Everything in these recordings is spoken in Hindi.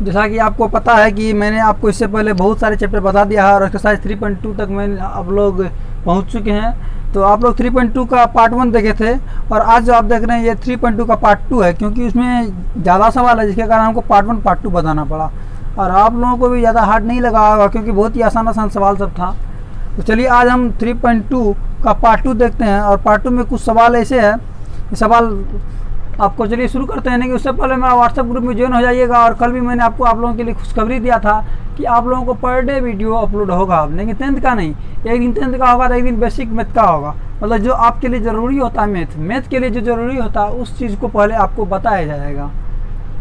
जैसा कि आपको पता है कि मैंने आपको इससे पहले बहुत सारे चैप्टर बता दिया है और एक्सरसाइज 3.2 तक मैं आप लोग पहुंच चुके हैं। तो आप लोग 3.2 का पार्ट 1 देखे थे और आज जो आप देख रहे हैं ये 3.2 का पार्ट 2 है, क्योंकि उसमें ज़्यादा सवाल है जिसके कारण हमको पार्ट 1 पार्ट 2 बताना पड़ा और आप लोगों को भी ज़्यादा हार्ड नहीं लगा होगा क्योंकि बहुत ही आसान आसान सवाल सब था। तो चलिए आज हम 3.2 का पार्ट 2 देखते हैं और पार्ट 2 में कुछ सवाल ऐसे हैं, ये सवाल आपको चलिए शुरू करते हैं। कि उससे पहले मेरा व्हाट्सएप ग्रुप में ज्वाइन हो जाइएगा और कल भी मैंने आपको आप लोगों के लिए खुशखबरी दिया था कि आप लोगों को पर डे वीडियो अपलोड होगा, लेकिन 10th का नहीं, एक दिन 10th का होगा तो एक दिन बेसिक मैथ का होगा। मतलब जो आपके लिए ज़रूरी होता है मैथ के लिए जो ज़रूरी होता है उस चीज़ को पहले आपको बताया जाएगा,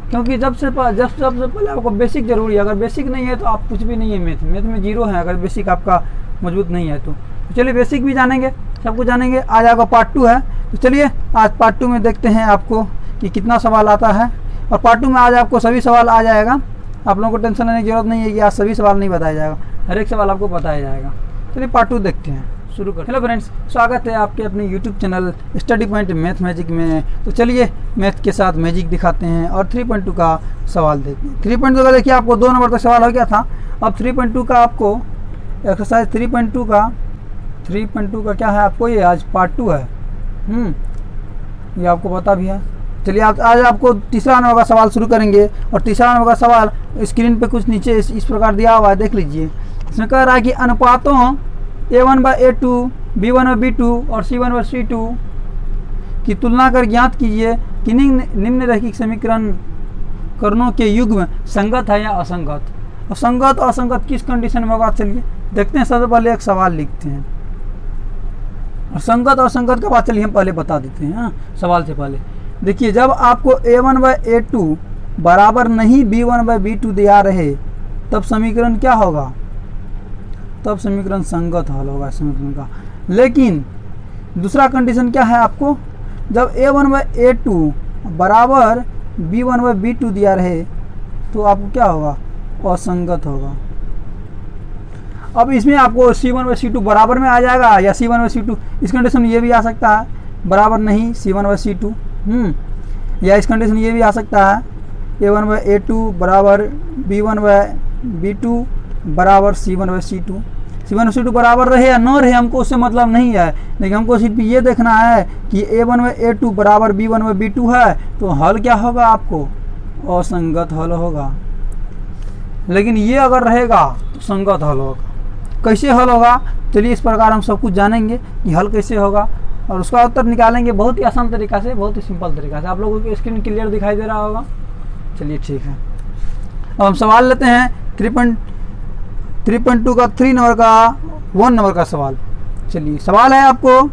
क्योंकि जब सबसे पहले आपको बेसिक ज़रूरी है। अगर बेसिक नहीं है तो आप कुछ भी नहीं है, मैथ में जीरो है अगर बेसिक आपका मजबूत नहीं है तो चलिए बेसिक भी जानेंगे, सब कुछ जानेंगे। आज आपका पार्ट 2 है, तो चलिए आज पार्ट 2 में देखते हैं आपको कि कितना सवाल आता है। और पार्ट 2 में आज आपको सभी सवाल आ जाएगा, आप लोगों को टेंशन लेने की जरूरत नहीं है कि आज सभी सवाल नहीं बताया जाएगा, हर एक सवाल आपको बताया जाएगा। चलिए पार्ट 2 देखते हैं, शुरू कर। हेलो फ्रेंड्स, स्वागत है आपके अपने YouTube channel study point math magic में। तो चलिए मैथ के साथ मैजिक दिखाते हैं और 3.2 का सवाल देखते हैं। 3.2 का देखिए आपको 2 नंबर तक सवाल हो गया था। अब 3.2 का आपको एक्सरसाइज 3.2 का क्या है आपको, ये आज पार्ट 2 है। ये आपको पता भी है। चलिए आज आपको तीसरा नंबर का सवाल शुरू करेंगे और तीसरा नंबर का सवाल स्क्रीन पे कुछ नीचे इस प्रकार दिया हुआ है, देख लीजिए। इसमें कह रहा है कि अनुपातों A1/A2, B1/B2 और C1/C2 की तुलना कर ज्ञात कीजिए कि निम्नलिखित समीकरणों के युग्म संगत है या असंगत। और संगत और असंगत किस कंडीशन में होगा, चलिए देखते हैं। सबसे पहले एक सवाल लिखते हैं और संगत और असंगत का बात चलिए हम पहले बता देते हैं। सवाल से पहले देखिए, जब आपको A1/A2 बराबर नहीं B1/B2 दिया रहे तब समीकरण क्या होगा, तब समीकरण संगत हल होगा समीकरण का। लेकिन दूसरा कंडीशन क्या है आपको, जब A1/A2 बराबर B1/B2 दिया रहे तो आपको क्या होगा, असंगत होगा। अब इसमें आपको C1/C2 बराबर में आ जाएगा या C1/C2, इस कंडीशन ये भी आ सकता है बराबर नहीं C1/C2, या इस कंडीशन ये भी आ सकता है A1/A2 बराबर B1/B2 बराबर C1/C2। C1/C2 बराबर रहे या न रहे हमको उससे मतलब नहीं है, लेकिन हमको सिर्फ ये देखना है कि A1/A2 बराबर B1/B2 है तो हल क्या होगा, आपको असंगत हल होगा। लेकिन ये अगर रहेगा तो संगत हल होगा। कैसे हल होगा, चलिए इस प्रकार हम सब कुछ जानेंगे कि हल कैसे होगा और उसका उत्तर निकालेंगे बहुत ही आसान तरीका से, बहुत ही सिंपल तरीका से। आप लोगों को स्क्रीन क्लियर दिखाई दे रहा होगा। चलिए ठीक है, अब हम सवाल लेते हैं 3.2 का 3 नंबर का 1 नंबर का सवाल। चलिए सवाल है आपको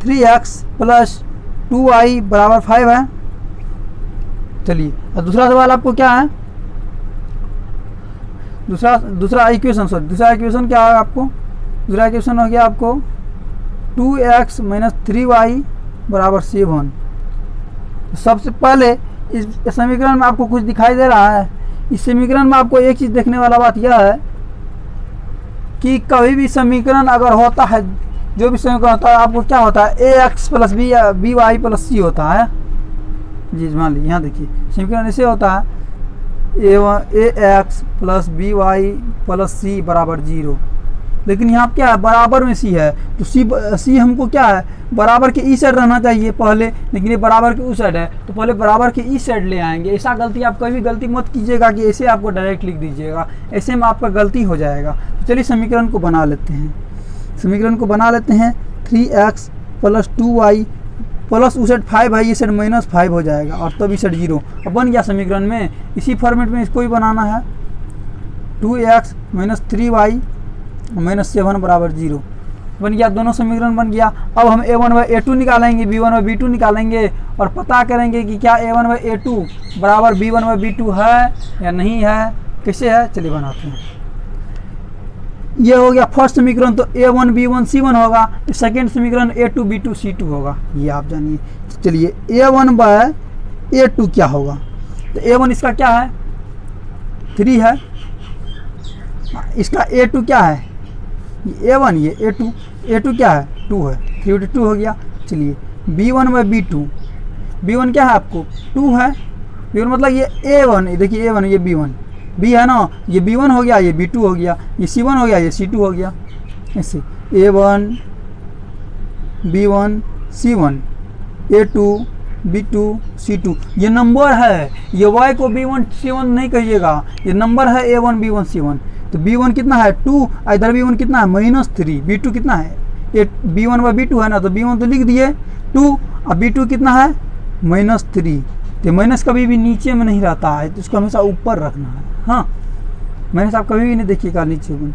3x + 2y = 5 है। चलिए और दूसरा सवाल आपको क्या है, दूसरा इक्वेशन क्या है आपको, दूसरा इक्वेशन हो गया आपको 2x - 3y = 7। सबसे पहले इस समीकरण में आपको कुछ दिखाई दे रहा है। इस समीकरण में आपको एक चीज़ देखने वाला बात यह है कि कभी भी समीकरण अगर होता है, जो भी समीकरण होता है आपको क्या होता है, ax + by + c होता है जी। मान लीजिए यहाँ देखिए समीकरण ऐसे होता है ax + by + c = 0। लेकिन यहाँ क्या है, बराबर में c है तो c हमको क्या है, बराबर के इस साइड रहना चाहिए पहले, लेकिन ये बराबर के उस साइड है तो पहले बराबर के इस साइड ले आएंगे। ऐसा गलती आप कभी गलती मत कीजिएगा कि ऐसे आपको डायरेक्ट लिख दीजिएगा, ऐसे में आपका गलती हो जाएगा। तो चलिए समीकरण को बना लेते हैं। 3x + 2y प्लस उस साइड 5 है, ये साइड -5 हो जाएगा और तब इस साइड 0। अब बन गया समीकरण में, इसी फॉर्मेट में इसको ही बनाना है। 2x - 3y - 7 = 0 बन गया, दोनों समीकरण बन गया। अब हम A1/A2 निकालेंगे, B1/B2 निकालेंगे और पता करेंगे कि क्या A1/A2 बराबर B1/B2 है या नहीं है। कैसे है, चलिए बनाते हैं। ये हो गया फर्स्ट समीकरण, तो A1 B1 C1 होगा। सेकेंड समीकरण A2 B2 C2 होगा, ये आप जानिए। चलिए A1/A2 क्या होगा, तो A1 इसका क्या है, 3 है। इसका A2 क्या है, ये A1, ये A2 क्या है, 2 है। 3 2 हो गया। चलिए B1/B2 क्या है आपको, 2 है। B1 मतलब ये A1, देखिए A1 ये B1, बी है ना, ये B1 हो गया, ये B2 हो गया, ये C1 हो गया, ये C2 हो गया। ऐसे A1 B1 C1 A2 B2 C2 ये नंबर है, ये Y को B1 C1 नहीं कहिएगा, ये नंबर है A1 B1 C1। तो B1 कितना है 2, इधर B1 कितना है -3, B2 कितना है, ये B1 व B2 है ना, तो B1 तो लिख दिए 2, और B2 कितना है -3। तो माइनस कभी भी नीचे में नहीं रहता है, तो इसको हमेशा ऊपर रखना है। हाँ, माइनस आप कभी भी नहीं देखिएगा नीचे में।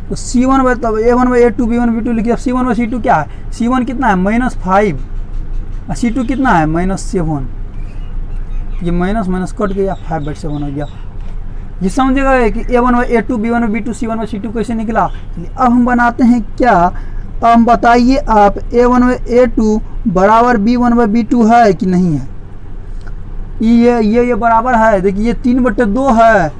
तो C1 व तब A1 व A2 B1 B2 लिखिए। अब C1 व C2 क्या है, C1 कितना है -5 और C2 कितना है -7। ये माइनस माइनस कट गया, 5/7 हो गया। ये समझेगा कि A1 व A2 B1 व B2 C1 व C2 कैसे निकला। अब हम बनाते हैं क्या, अब बताइए आप A1 व A2 बराबर B1 व B2 है कि नहीं है। ये बराबर है, देखिए ये 3/2 है।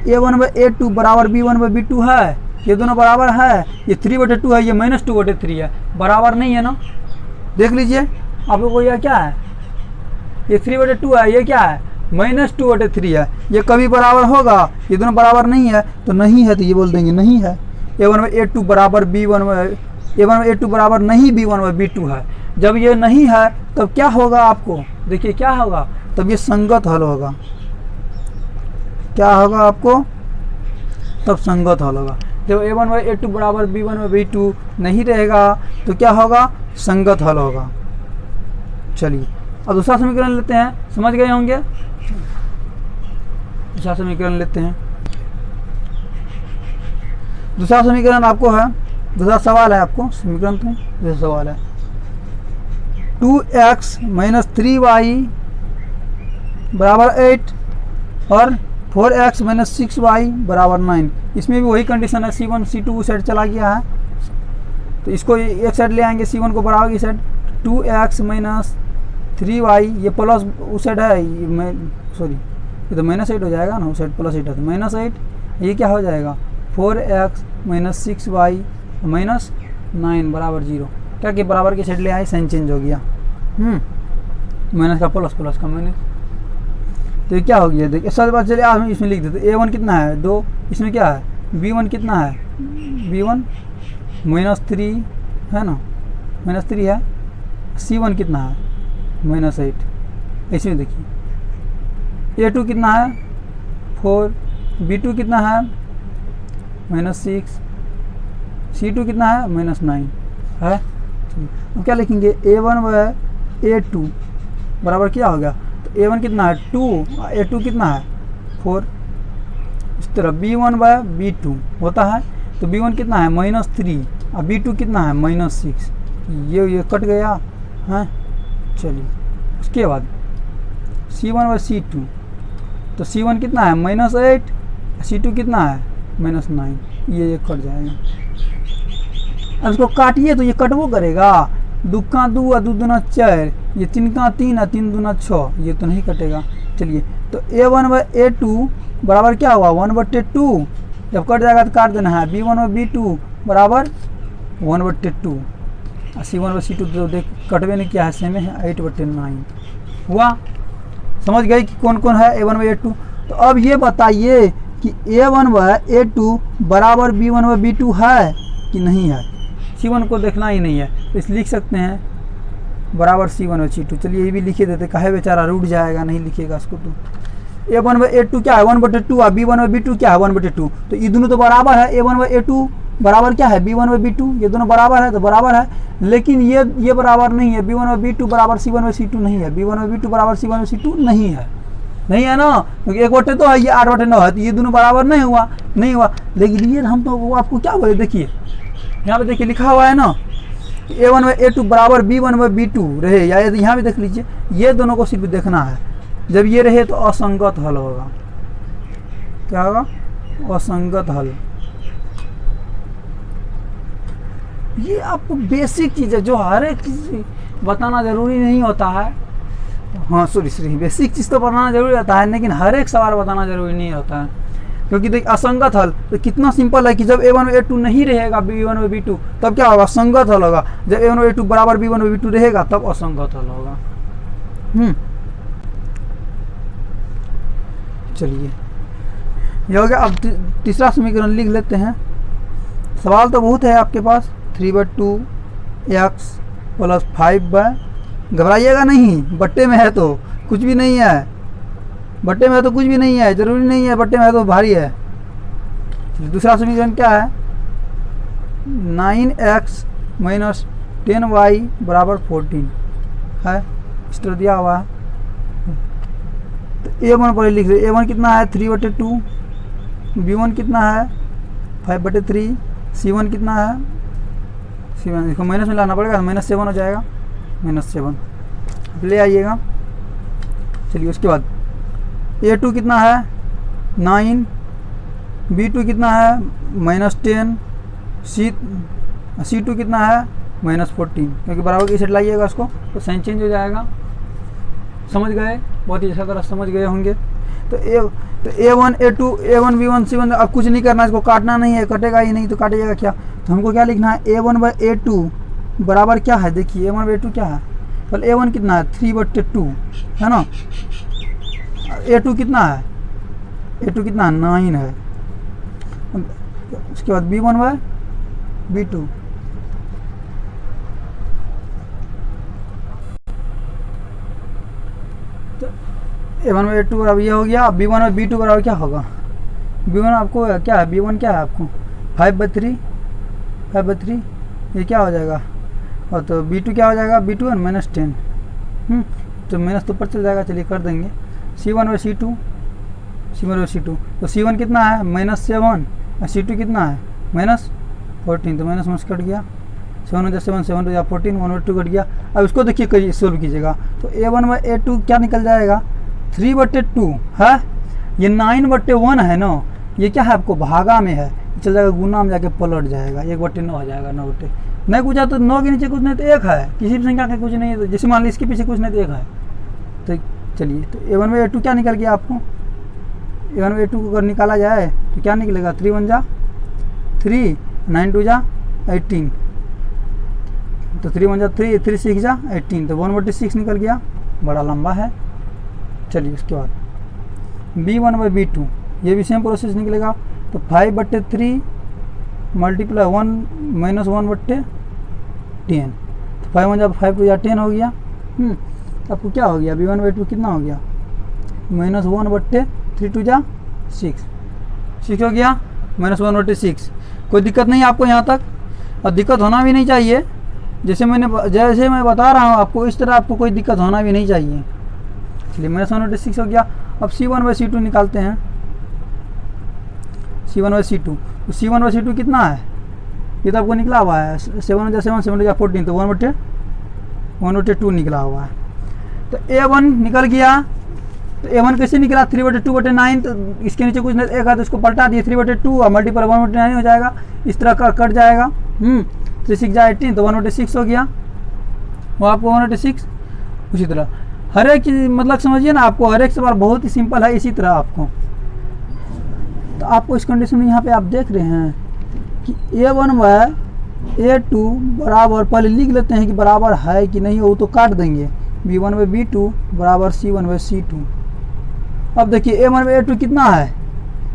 A1 व A2 बराबर B1 व B2 है, ये दोनों बराबर है। ये 3/2 है, ये -2/3 है, बराबर नहीं है ना। देख लीजिए आप लोग को, यह क्या है, ये 3/2 है, ये क्या है -2/3 है। ये कभी बराबर होगा, ये दोनों बराबर नहीं है, तो नहीं है, तो ये बोल देंगे नहीं है। A1 व A2 बराबर B1 व A1 व A2 बराबर नहीं B1 व B2 है। जब ये नहीं है तब क्या होगा, आपको देखिए क्या होगा, तब ये संगत हल होगा। क्या होगा आपको, तब संगत हल होगा। जब A1 व A2 बराबर B1 व B2 नहीं रहेगा तो क्या होगा, संगत हल होगा। चलिए अब दूसरा समीकरण लेते हैं, समझ गए होंगे। दूसरा समीकरण लेते हैं। दूसरा समीकरण आपको है, दूसरा सवाल है आपको, समीकरण तो दूसरा सवाल है 2x - 3y बराबर 8 और 4x - 6y बराबर 9। इसमें भी वही कंडीशन है, C1 C2 उस साइड चला गया है, तो इसको एक साइड ले आएंगे, C1 को बराबर की साइड 2x - 3y, ये प्लस उस साइड है, सॉरी ये तो -8 हो जाएगा ना, उस साइड +8 है तो -8, ये क्या हो जाएगा 4x - 6y -9 बराबर 0। क्या कि बराबर की साइड ले आए, साइन चेंज हो गया, माइनस का प्लस, प्लस का माइनस, तो ये क्या हो गया। देखिए सब बात चलिए हम इसमें लिख देते। A1 कितना है 2, इसमें क्या है B1 कितना है, B1 -3 है ना, -3 है। C1 कितना है -8, इसमें देखिए A2 कितना है 4, B2 कितना है -6, C2 कितना है -9 है। अब क्या लिखेंगे A1 व A2 बराबर क्या हो गया, तो A1 कितना है 2, A2 कितना है 4। इस तरह B1 व B2 होता है, तो B1 कितना है -3 और B2 कितना है -6, ये कट गया है। चलिए उसके बाद C1 व C2, तो C1 कितना है -8, C2 कितना है -9, ये कट जाएगा। अब इसको काटिए तो ये कटवो करेगा, 2 का 2 और 2 दूना 4, ये 3 का 3 और 3 दूना 6, ये तो नहीं कटेगा। चलिए तो A1 व A2 बराबर क्या हुआ 1/2, जब कट जाएगा तो काट देना है। B1 व B2 बराबर 1/2 और C1 व C2 तो देख कटवे नहीं किया है, सेम है 8/9 हुआ। समझ गए कि कौन कौन है A1 व A2। तो अब ये बताइए कि A1 व A2 बराबर B1 व B2 है कि नहीं है। C1 को देखना ही नहीं है, तो इस लिख सकते हैं बराबर C1 व C2। चलिए ये भी लिखे देते, काहे बेचारा रूठ जाएगा, नहीं लिखेगा इसको। तो A1 व A2 क्या है 1/2 और B1 व B2 क्या है 1/2, तो ये दोनों तो बराबर है। A1 व A2 बराबर क्या है B1 व B2, ये दोनों बराबर है तो बराबर है। लेकिन ये बराबर नहीं है, B1 व B2 बराबर C1 व C2 नहीं है, B1 व B2 बराबर C1 व C2 नहीं है, नहीं है ना, क्योंकि 1/2 तो है, ये 8/9 है, तो ये दोनों बराबर नहीं हुआ, नहीं हुआ। लेकिन ये हम तो वो आपको क्या बोले, देखिए यहाँ पे देखिए लिखा हुआ है ना A1 व A2 बराबर B1 व B2 रहे, या यहाँ भी देख लीजिए, ये दोनों को सिर्फ देखना है। जब ये रहे तो असंगत हल होगा, क्या होगा असंगत हल। ये आपको बेसिक चीज़ है जो हर एक चीज़ बताना जरूरी नहीं होता है। हाँ सॉरी बेसिक चीज़ तो बताना जरूरी होता है, लेकिन हर एक सवाल बताना जरूरी नहीं होता है। क्योंकि देख असंगत हल तो कितना सिंपल है कि जब A1 व A2 नहीं रहेगा B1 व B2 तब क्या होगा संगत हल होगा। जब A1 व A2 बराबर B1 व B2 रहेगा तब असंगत हल होगा। चलिए ये हो गया। अब तीसरा समीकरण लिख लेते हैं। सवाल तो बहुत है आपके पास। 3/2 x प्लस 5y, घबराइएगा नहीं, बट्टे में है तो कुछ भी नहीं है, बट्टे में है तो कुछ भी नहीं है, जरूरी नहीं है बट्टे में है तो भारी है। दूसरा समीकरण क्या है? 9x माइनस 10y बराबर 14 है, इस तरह दिया हुआ है। तो a1 पर लिख रहे, a1 कितना है? 3/2, b1 कितना है? 5/3, c1 कितना है? c1 इसको माइनस में लाना पड़ेगा, -7 हो जाएगा, -7 ले आइएगा। चलिए उसके बाद a2 कितना है? 9, b2 कितना है? -10, c2 कितना है? -14, क्योंकि बराबर की सेट लाइएगा उसको तो साइन चेंज हो जाएगा। समझ गए? बहुत ही अच्छा तरह समझ गए होंगे। तो a1 a2 a1 b1 c1, अब कुछ नहीं करना, इसको काटना नहीं है, कटेगा ही नहीं तो काटिएगा क्या? तो हमको क्या लिखना है? a1/a2 बराबर क्या है? देखिए a1/a2 क्या है? पहले a1 कितना है? 3/2 है ना। a2 कितना है? a2 कितना है? 9 है। उसके बाद b1/b2, a1/a2 बराबर ये हो गया। अब b1/b2 बराबर क्या होगा? b1 आपको क्या है? b1 क्या है आपको? 5/3 ये क्या हो जाएगा? और तो b2 क्या हो जाएगा? b2 है -10, तो माइनस तो ऊपर चल जाएगा, चलिए कर देंगे। c1/c2 तो c1 कितना है? -7 और c2 कितना है? -14, तो माइनस कट गया। 7 हो 7 7 हो 14, 1/2 कट गया। अब इसको देखिए सोल्व कीजिएगा तो a1/a2 क्या निकल जाएगा? 3/2 है, ये 9/1 है ना, ये क्या है आपको? भागा में है, चल जाएगा गुना में जाके पलट जाएगा, 1/9 हो जाएगा। 9 नहीं पूछा तो 9 के नीचे कुछ नहीं तो 1 है, किसी भी संख्या के कुछ नहीं है, तो जैसे मान ली इसके पीछे कुछ नहीं तो 1 है। तो चलिए, तो a1/a2 क्या निकल गया आपको? a1/a2 को अगर निकाला जाए तो क्या निकलेगा? 3 1 जा 3, 9 2 जा 18, तो 3 1 जा 3, 3 6 जा 18, तो 1/6 निकल गया, बड़ा लंबा है। चलिए उसके बाद b1/b2, ये भी सेम प्रोसेस निकलेगा। तो 5/3 मल्टीप्लाई 1 -1/10, 5 1 जा 5 2 जा 10 हो गया। आपको क्या हो गया? b1/2 कितना हो गया? -1/3 2 जा 6 हो गया, -1/6। कोई दिक्कत नहीं आपको यहाँ तक, और दिक्कत होना भी नहीं चाहिए। जैसे मैं बता रहा हूँ आपको, इस तरह आपको कोई दिक्कत होना भी नहीं चाहिए। चलिए -1/6 हो गया। अब c1/c2 निकालते हैं। c1/c2, तो c1/c2 कितना है? ये तो आपको निकला हुआ है, 7 जा 7 7 जा 14, तो 1/2 निकला हुआ है। तो a1 निकल गया। तो a1 कैसे निकला? 3/2/9, तो इसके नीचे कुछ नहीं, एक है तो इसको पलटा दिए, 3/2 और मल्टीपल 1/9 हो जाएगा, इस तरह का कट जाएगा। 3 6 जा 18, तो 1/6 हो गया, वो आपको 1/6। उसी तरह हर एक चीज, मतलब समझिए ना, आपको हर एक सवाल बहुत ही सिंपल है। इसी तरह आपको, तो आपको इस कंडीशन में यहाँ पे आप देख रहे हैं कि a1/a2 बराबर, पहले लिख लेते हैं कि बराबर है कि नहीं, वो तो काट देंगे। b1/b2 बराबर c1/c2। अब देखिए a1/a2 कितना है?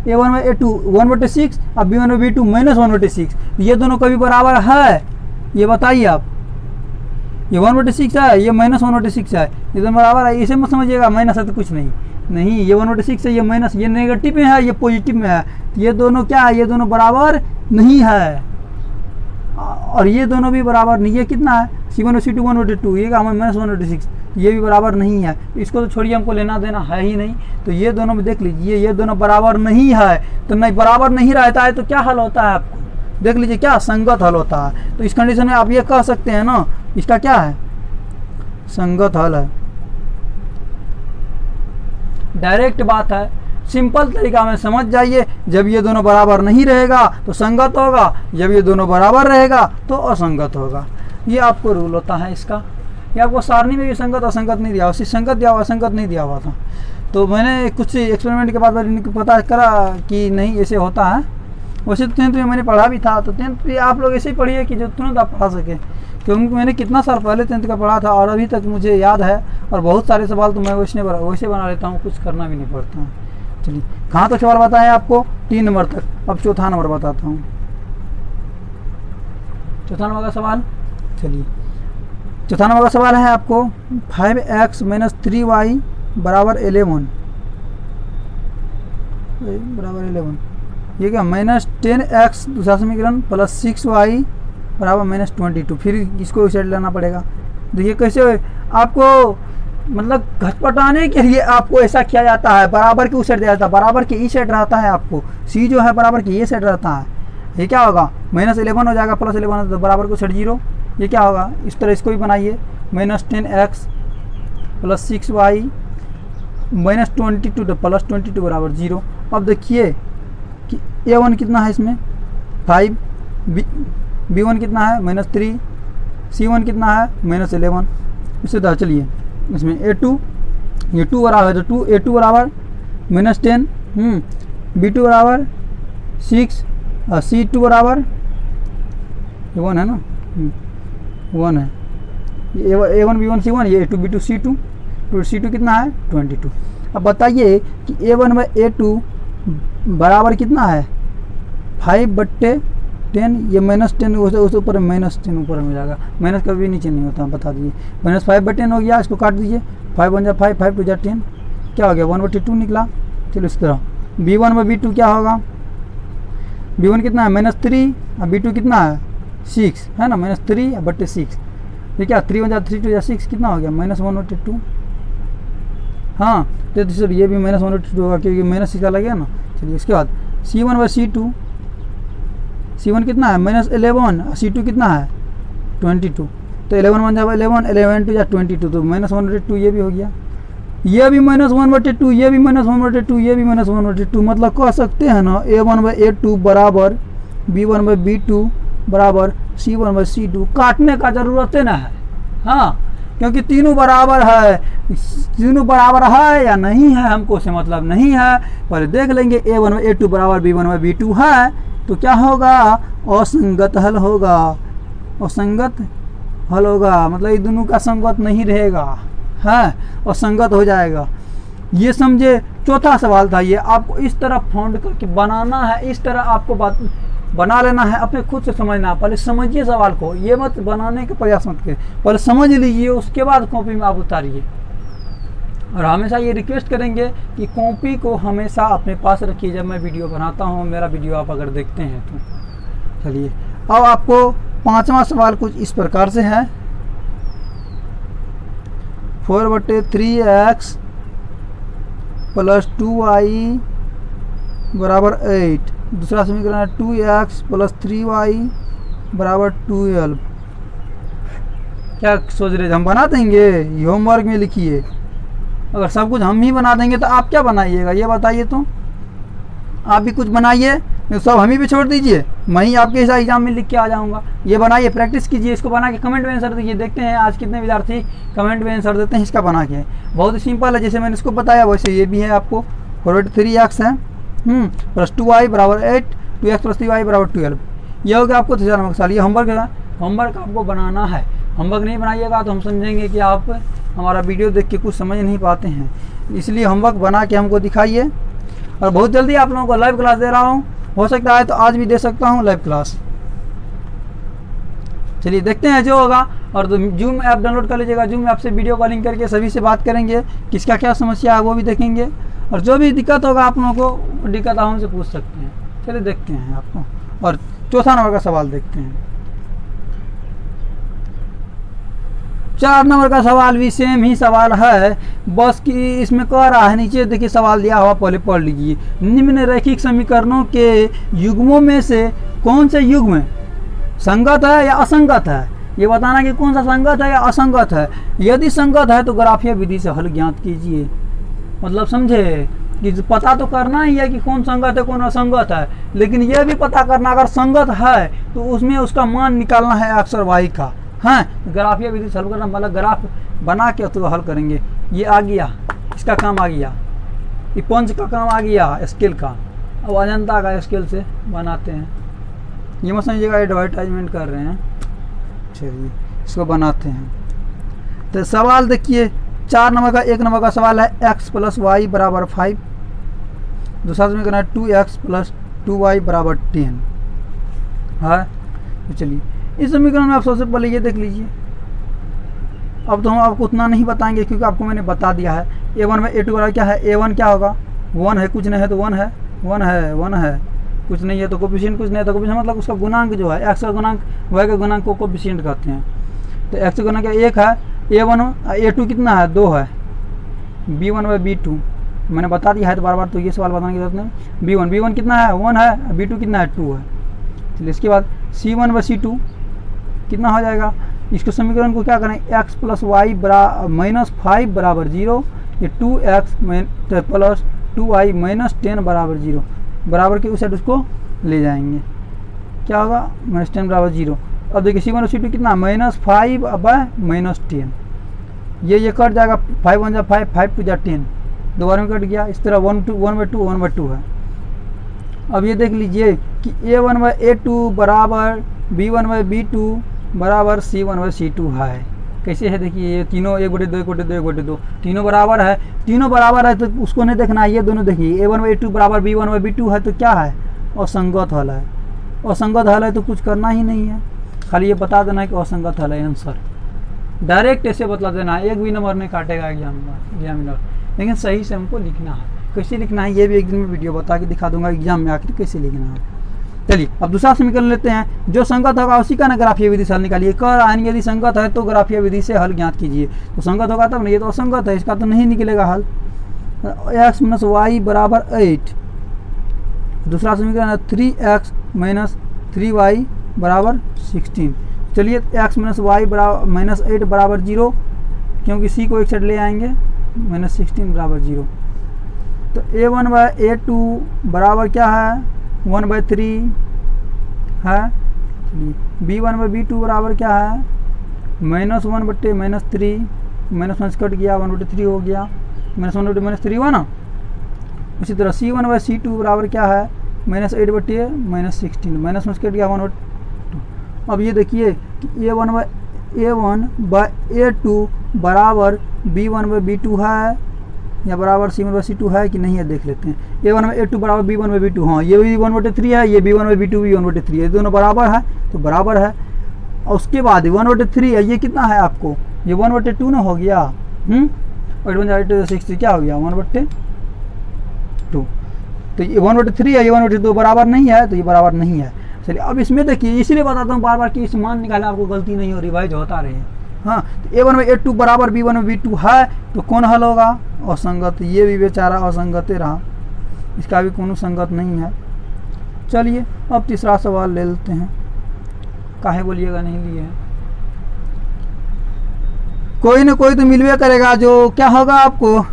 a1/a2 1/6 और b1/b2 -1/6, ये दोनों कभी बराबर है? ये बताइए आप। ये 1/6 है, ये -1/6 है, ये दोनों बराबर है? इसे मत समझिएगा माइनस है तो कुछ नहीं, ये 1/6 है, ये माइनस, ये नेगेटिव में है, ये पॉजिटिव में है, ये दोनों क्या है? ये दोनों बराबर नहीं है, और ये दोनों भी बराबर नहीं। ये कितना है? c1/c2 1/2, ये क्या? -1/6, ये भी बराबर नहीं है। इसको तो छोड़िए, हमको लेना देना है ही नहीं। तो ये दोनों में देख लीजिए, ये दोनों बराबर नहीं है। तो नहीं, बराबर नहीं रहता है तो क्या हल होता है? आपको देख लीजिए, क्या संगत हल होता है। तो इस कंडीशन में आप ये कह सकते हैं ना, इसका क्या है? संगत हल है। डायरेक्ट बात है, सिंपल तरीका में समझ जाइए। जब ये दोनों बराबर नहीं रहेगा तो संगत होगा, जब ये दोनों बराबर रहेगा तो असंगत होगा। ये आपको रूल होता है इसका। ये आपको सारणी में भी संगत असंगत नहीं दिया हुआ, सिर्फ संगत दिया हुआ, असंगत नहीं दिया हुआ था। तो मैंने कुछ एक्सपेरिमेंट के बाद पता करा कि नहीं ऐसे होता है। वैसे तो 10th में मैंने पढ़ा भी था, तो 10th भी आप लोग ऐसे ही पढ़िए कि जो तुरंत आप पढ़ा सके, क्योंकि मैंने कितना साल पहले 10th का पढ़ा था और अभी तक मुझे याद है। और बहुत सारे सवाल तो मैं वैसे बना लेता हूँ, कुछ करना भी नहीं पड़ता है। चलिए कहाँ तक सवाल बताया आपको? 3 नंबर तक। अब चौथा नंबर बताता हूँ। चौथा नंबर का सवाल, चलिए चौथा नंबर का सवाल है आपको 5x - 3y बराबर 11 बराबर 11। ये क्या? -10x दूसरा समीकरण प्लस 6y बराबर -22। फिर इसको इस साइड लाना पड़ेगा। देखिए कैसे आपको मतलब घटपटाने के लिए आपको ऐसा किया जाता है, बराबर के उस साइड दिया जाता है, बराबर के ई साइड रहता है आपको, सी जो है बराबर के ये साइड रहता है। ये क्या होगा? -11 हो जाएगा, +11 तो बराबर को साइड 0। ये क्या होगा? इस तरह इसको भी बनाइए, -10x + 6y -22 तो +22 बराबर 0। अब देखिए कि a1 कितना है इसमें 5, b1 कितना है -3, c1 कितना है -11। इससे तो चलिए इसमें a2 ये 2 बराबर है तो a2 बराबर -10, b2 बराबर 6 और c2 बराबर 1 है ना, 1 है। ये a1 b1 c1, ये a2 b2 c2, तो c2 कितना है 22। अब बताइए कि a1/a2 बराबर कितना है 5/10। ये -10 उस ऊपर -10 ऊपर में जाएगा, माइनस कभी नीचे नहीं होता, बता दीजिए। -5/10 हो गया, इसको काट दीजिए, 5 × 5, 5 × 10 क्या हो गया 1/2 निकला। चलो इस तरह b1/b2 क्या होगा? b1 कितना है -3 और b2 कितना है 6 है ना, -3/6। ये क्या 3 × 3 2 6 कितना हो गया -1/2। हाँ तो सर ये भी -1/2 होगा क्योंकि -6 का लगेगा ना। चलिए इसके बाद c1/c2, c1 कितना है -11 और c2 कितना है 22। तो 11 × 11, 11 2 22 तो -1/2 ये भी हो गया, ये भी -1/2, ये भी -1/2, ये भी -1/2। मतलब कह सकते हैं ना a1/a2 बराबर b1/b2 बराबर c1/c2। काटने का जरूरत है ना है, हाँ क्योंकि तीनों बराबर है। तीनों बराबर है या नहीं है हमको से मतलब नहीं है, पर देख लेंगे a1/a2 बराबर b1/b2 है तो क्या होगा? असंगत हल होगा, असंगत हल होगा, मतलब ये दोनों का संगत नहीं रहेगा, है असंगत हो जाएगा। ये समझे। चौथा सवाल था ये, आपको इस तरह फाउंड करके बनाना है, इस तरह आपको बात बना लेना है, अपने खुद से समझना। पहले समझिए सवाल को, ये मत बनाने का प्रयास मत करिए, पहले समझ लीजिए, उसके बाद कॉपी में आप उतारिए। और हमेशा ये रिक्वेस्ट करेंगे कि कॉपी को हमेशा अपने पास रखिए जब मैं वीडियो बनाता हूँ, मेरा वीडियो आप अगर देखते हैं तो। चलिए अब आपको पांचवा सवाल कुछ इस प्रकार से है, 4/3x + 2y बराबर 8। दूसरा समीकरण है 2x + 3y बराबर 12। क्या सोच रहे थे हम बना देंगे? ये होमवर्क में लिखिए। अगर सब कुछ हम ही बना देंगे तो आप क्या बनाइएगा ये बताइए तो? आप भी कुछ बनाइए, सब हम ही पे छोड़ दीजिए, मैं ही आपके हिसाब एग्जाम में लिख के आ जाऊंगा। ये बनाइए, प्रैक्टिस कीजिए, इसको बना के कमेंट में आंसर दीजिए। देखते हैं आज कितने विद्यार्थी कमेंट में आंसर देते हैं इसका बना के। बहुत ही सिंपल है, जैसे मैंने इसको बताया वैसे ये भी है आपको। 4/3x है + 2y बराबर 8, 2x + 3y बराबर 12। ये हो गया आपको 3 नंबर का सवाल। ये होमवर्क है, होमवर्क आपको बनाना है। होमवर्क नहीं बनाइएगा तो हम समझेंगे कि आप हमारा वीडियो देख के कुछ समझ नहीं पाते हैं, इसलिए होमवर्क बना के हमको दिखाइए। और बहुत जल्दी आप लोगों को लाइव क्लास दे रहा हूँ, हो सकता है तो आज भी दे सकता हूँ लाइव क्लास। चलिए देखते हैं जो होगा। और तो जूम ऐप डाउनलोड कर लीजिएगा, जूम ऐप से वीडियो कॉलिंग करके सभी से बात करेंगे, किसका क्या समस्या है वो भी देखेंगे। और जो भी दिक्कत होगा आप लोगों को, दिक्कत आप हमसे पूछ सकते हैं। चलिए देखते हैं आपको। और चौथा नंबर का सवाल देखते हैं। 4 नंबर का सवाल भी सेम ही सवाल है, बस कि इसमें कह रहा है, नीचे देखिए सवाल दिया हुआ, पहले पढ़ लीजिए। निम्न रैखिक समीकरणों के युग्मों में से कौन से युग्म संगत है या असंगत है? ये बताना कि कौन सा संगत है या असंगत है। यदि संगत है तो ग्राफीय विधि से हल ज्ञात कीजिए। मतलब समझे कि पता तो करना ही है कि कौन संगत है कौन असंगत है, लेकिन यह भी पता करना अगर संगत है तो उसमें उसका मान निकालना है अक्षर वाई का। हाँ, ग्राफीय विधि से हल करना मतलब ग्राफ बना के तो हल करेंगे। ये आ गया, इसका काम आ गया, ये पंच का काम आ गया स्केल का। अब अजंता का स्केल से बनाते हैं। ये मत समझिएगा एडवर्टाइजमेंट कर रहे हैं। चलिए इसको बनाते हैं। तो सवाल देखिए 4 नंबर का, 1 नंबर का सवाल है x + y बराबर 5। दूसरा समीकरण है 2x प्लस 2y बराबर 10 है। तो चलिए इस समीकरण में आप सबसे पहले ये देख लीजिए। अब तो हम आपको उतना नहीं बताएंगे क्योंकि आपको मैंने बता दिया है। a1 में a2 बराबर क्या है, a1 क्या होगा 1 है, कुछ नहीं है तो 1 है, 1 है, 1 है, कुछ नहीं है तो कोफिशिएंट, कुछ नहीं है तो कोफिशिएंट, मतलब उसका गुणांक जो है x का गुणांक y का गुणांक को कोफिशिएंट कहते हैं। तो x का गुणांक 1 है, a1 a2 कितना है 2 है, b1/b2 मैंने बता दिया है तो बार बार तो ये सवाल बताने की जरूरत नहीं। b1 कितना है 1 है, b2 कितना है 2 है। चलिए इसके बाद c1/c2 कितना हो जाएगा, इसके समीकरण को क्या करें, x प्लस वाई माइनस 5 बराबर 0, ये 2x प्लस 2y माइनस 10 बराबर 0, बराबर के उस साइड उसको ले जाएंगे, क्या होगा -10 बराबर 0। अब देखिए c1/c2 कितना -5/-10, ये कट जाएगा, 5 1 जा 5, 5 2 जा 10, दोबारा में कट गया। इस तरह 1/2 है। अब ये देख लीजिए कि a1/a2 बराबर b1/b2 बराबर c1/c2 है। कैसे है देखिए, ये तीनों 1/2 1/2 1/2 तीनों बराबर है, तीनों बराबर है तो उसको नहीं देखना है, ये दोनों देखिए a1/a2 बराबर b1/b2 है तो क्या है, असंगत हल है। असंगत हल है तो कुछ करना ही नहीं है, खाली ये बता देना है कि असंगत हल है आंसर, डायरेक्ट ऐसे बता देना है, एक भी नंबर नहीं काटेगा एग्जामिनर, लेकिन सही से हमको लिखना है। कैसे लिखना है ये भी एक दिन में वीडियो बता के दिखा दूंगा एग्जाम में आखिर कैसे लिखना है। चलिए अब दूसरा समीकरण लेते हैं, जो संगत होगा उसी का ना ग्राफीय विधि से हल निकालिए। कर आयन यदि संगत है तो ग्राफीय विधि से हल ज्ञात कीजिए, तो संगत होगा तब नहीं, ये तो असंगत है, इसका तो नहीं निकलेगा हल। x - y बराबर 8, दूसरा समीकरण है 3x - 3y बराबर 16। चलिए x - y बराबर -8 बराबर 0, क्योंकि c को एक साइड ले आएंगे, -16 बराबर 0। तो a1/a2 बराबर क्या है 1/3 है। चलिए b1/b2 बराबर क्या है -1/-3, माइनस कट गया, 1/3 हो गया, -1/-3 हुआ ना। उसी तरह c1/c2 बराबर क्या है -8/-16, माइनस कट गया 1/2। अब ये देखिए कि a1/a2 बराबर b1/b2 है या बराबर c1/c2 है कि नहीं है देख लेते हैं। a1/a2 बराबर b1/b2, हाँ ये भी 1/3 है, ये b1/b2 भी 1/3 है, दोनों बराबर है तो बराबर है। और उसके बाद 1/3 है, ये कितना है आपको, ये 1/2 ना हो गया, 8 क्या हो गया 1/2, तो ये 1/3 है, ये 1/2 बराबर नहीं है, तो ये बराबर नहीं है। चलिए अब इसमें देखिए, इसीलिए बताता हूँ बार बार कि इस मान निकालना आपको गलती नहीं हो, रिवाइज होता रहे। हाँ तो a1/a2 बराबर b1/b2 है तो कौन हल होगा, असंगत। ये भी बेचारा असंगत रहा, इसका भी कोनो संगत नहीं है। चलिए अब तीसरा सवाल ले लेते हैं, काहे बोलिएगा नहीं लिए हैं, कोई ना कोई तो मिलवे करेगा, जो क्या होगा आपको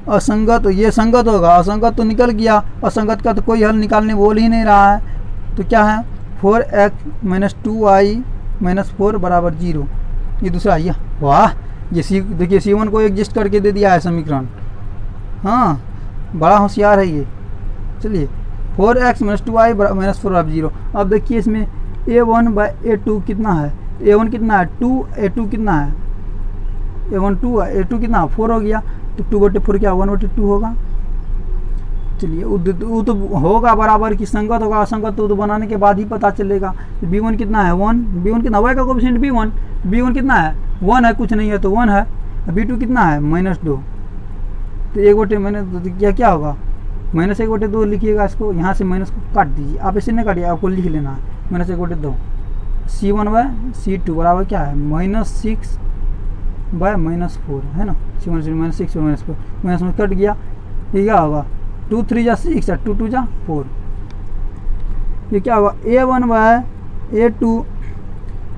असंगत, ये संगत होगा, असंगत तो निकल गया, असंगत का तो कोई हल निकालने बोल ही नहीं रहा है। तो क्या है 4x - 2y - 4 बराबर 0, ये दूसरा, ये वाह, ये सी देखिए c1 को एडजस्ट करके दे दिया है समीकरण, हाँ बड़ा होशियार है ये। चलिए 4x - 2y - 4 बराबर 0। अब देखिए इसमें a1/a2 कितना है, a1 कितना है 2, a2 कितना है a1 2 है, a2 कितना 4 हो गया, तो 2/4 क्या 1/2 होगा। चलिए वो तो होगा बराबर की संगत होगा, असंगत तो बनाने के बाद ही पता चलेगा। तो b1 कितना है 1, b1 कितना y का कोएफिशिएंट b1 कितना है 1 है, कुछ नहीं है तो 1 है, b2 कितना है -2, तो 1/- क्या होगा -1/2 लिखिएगा इसको, यहाँ से माइनस को काट दीजिए, आप इसे नहीं काटिए, आपको लिख लेना है -1/2। c1/c2 बराबर क्या है -6/-4 है ना, c1 -6/-4, माइनस में कट गया, ये क्या होगा 2 3 जा 6 2 2 जा 4, ये क्या होगा a1/a2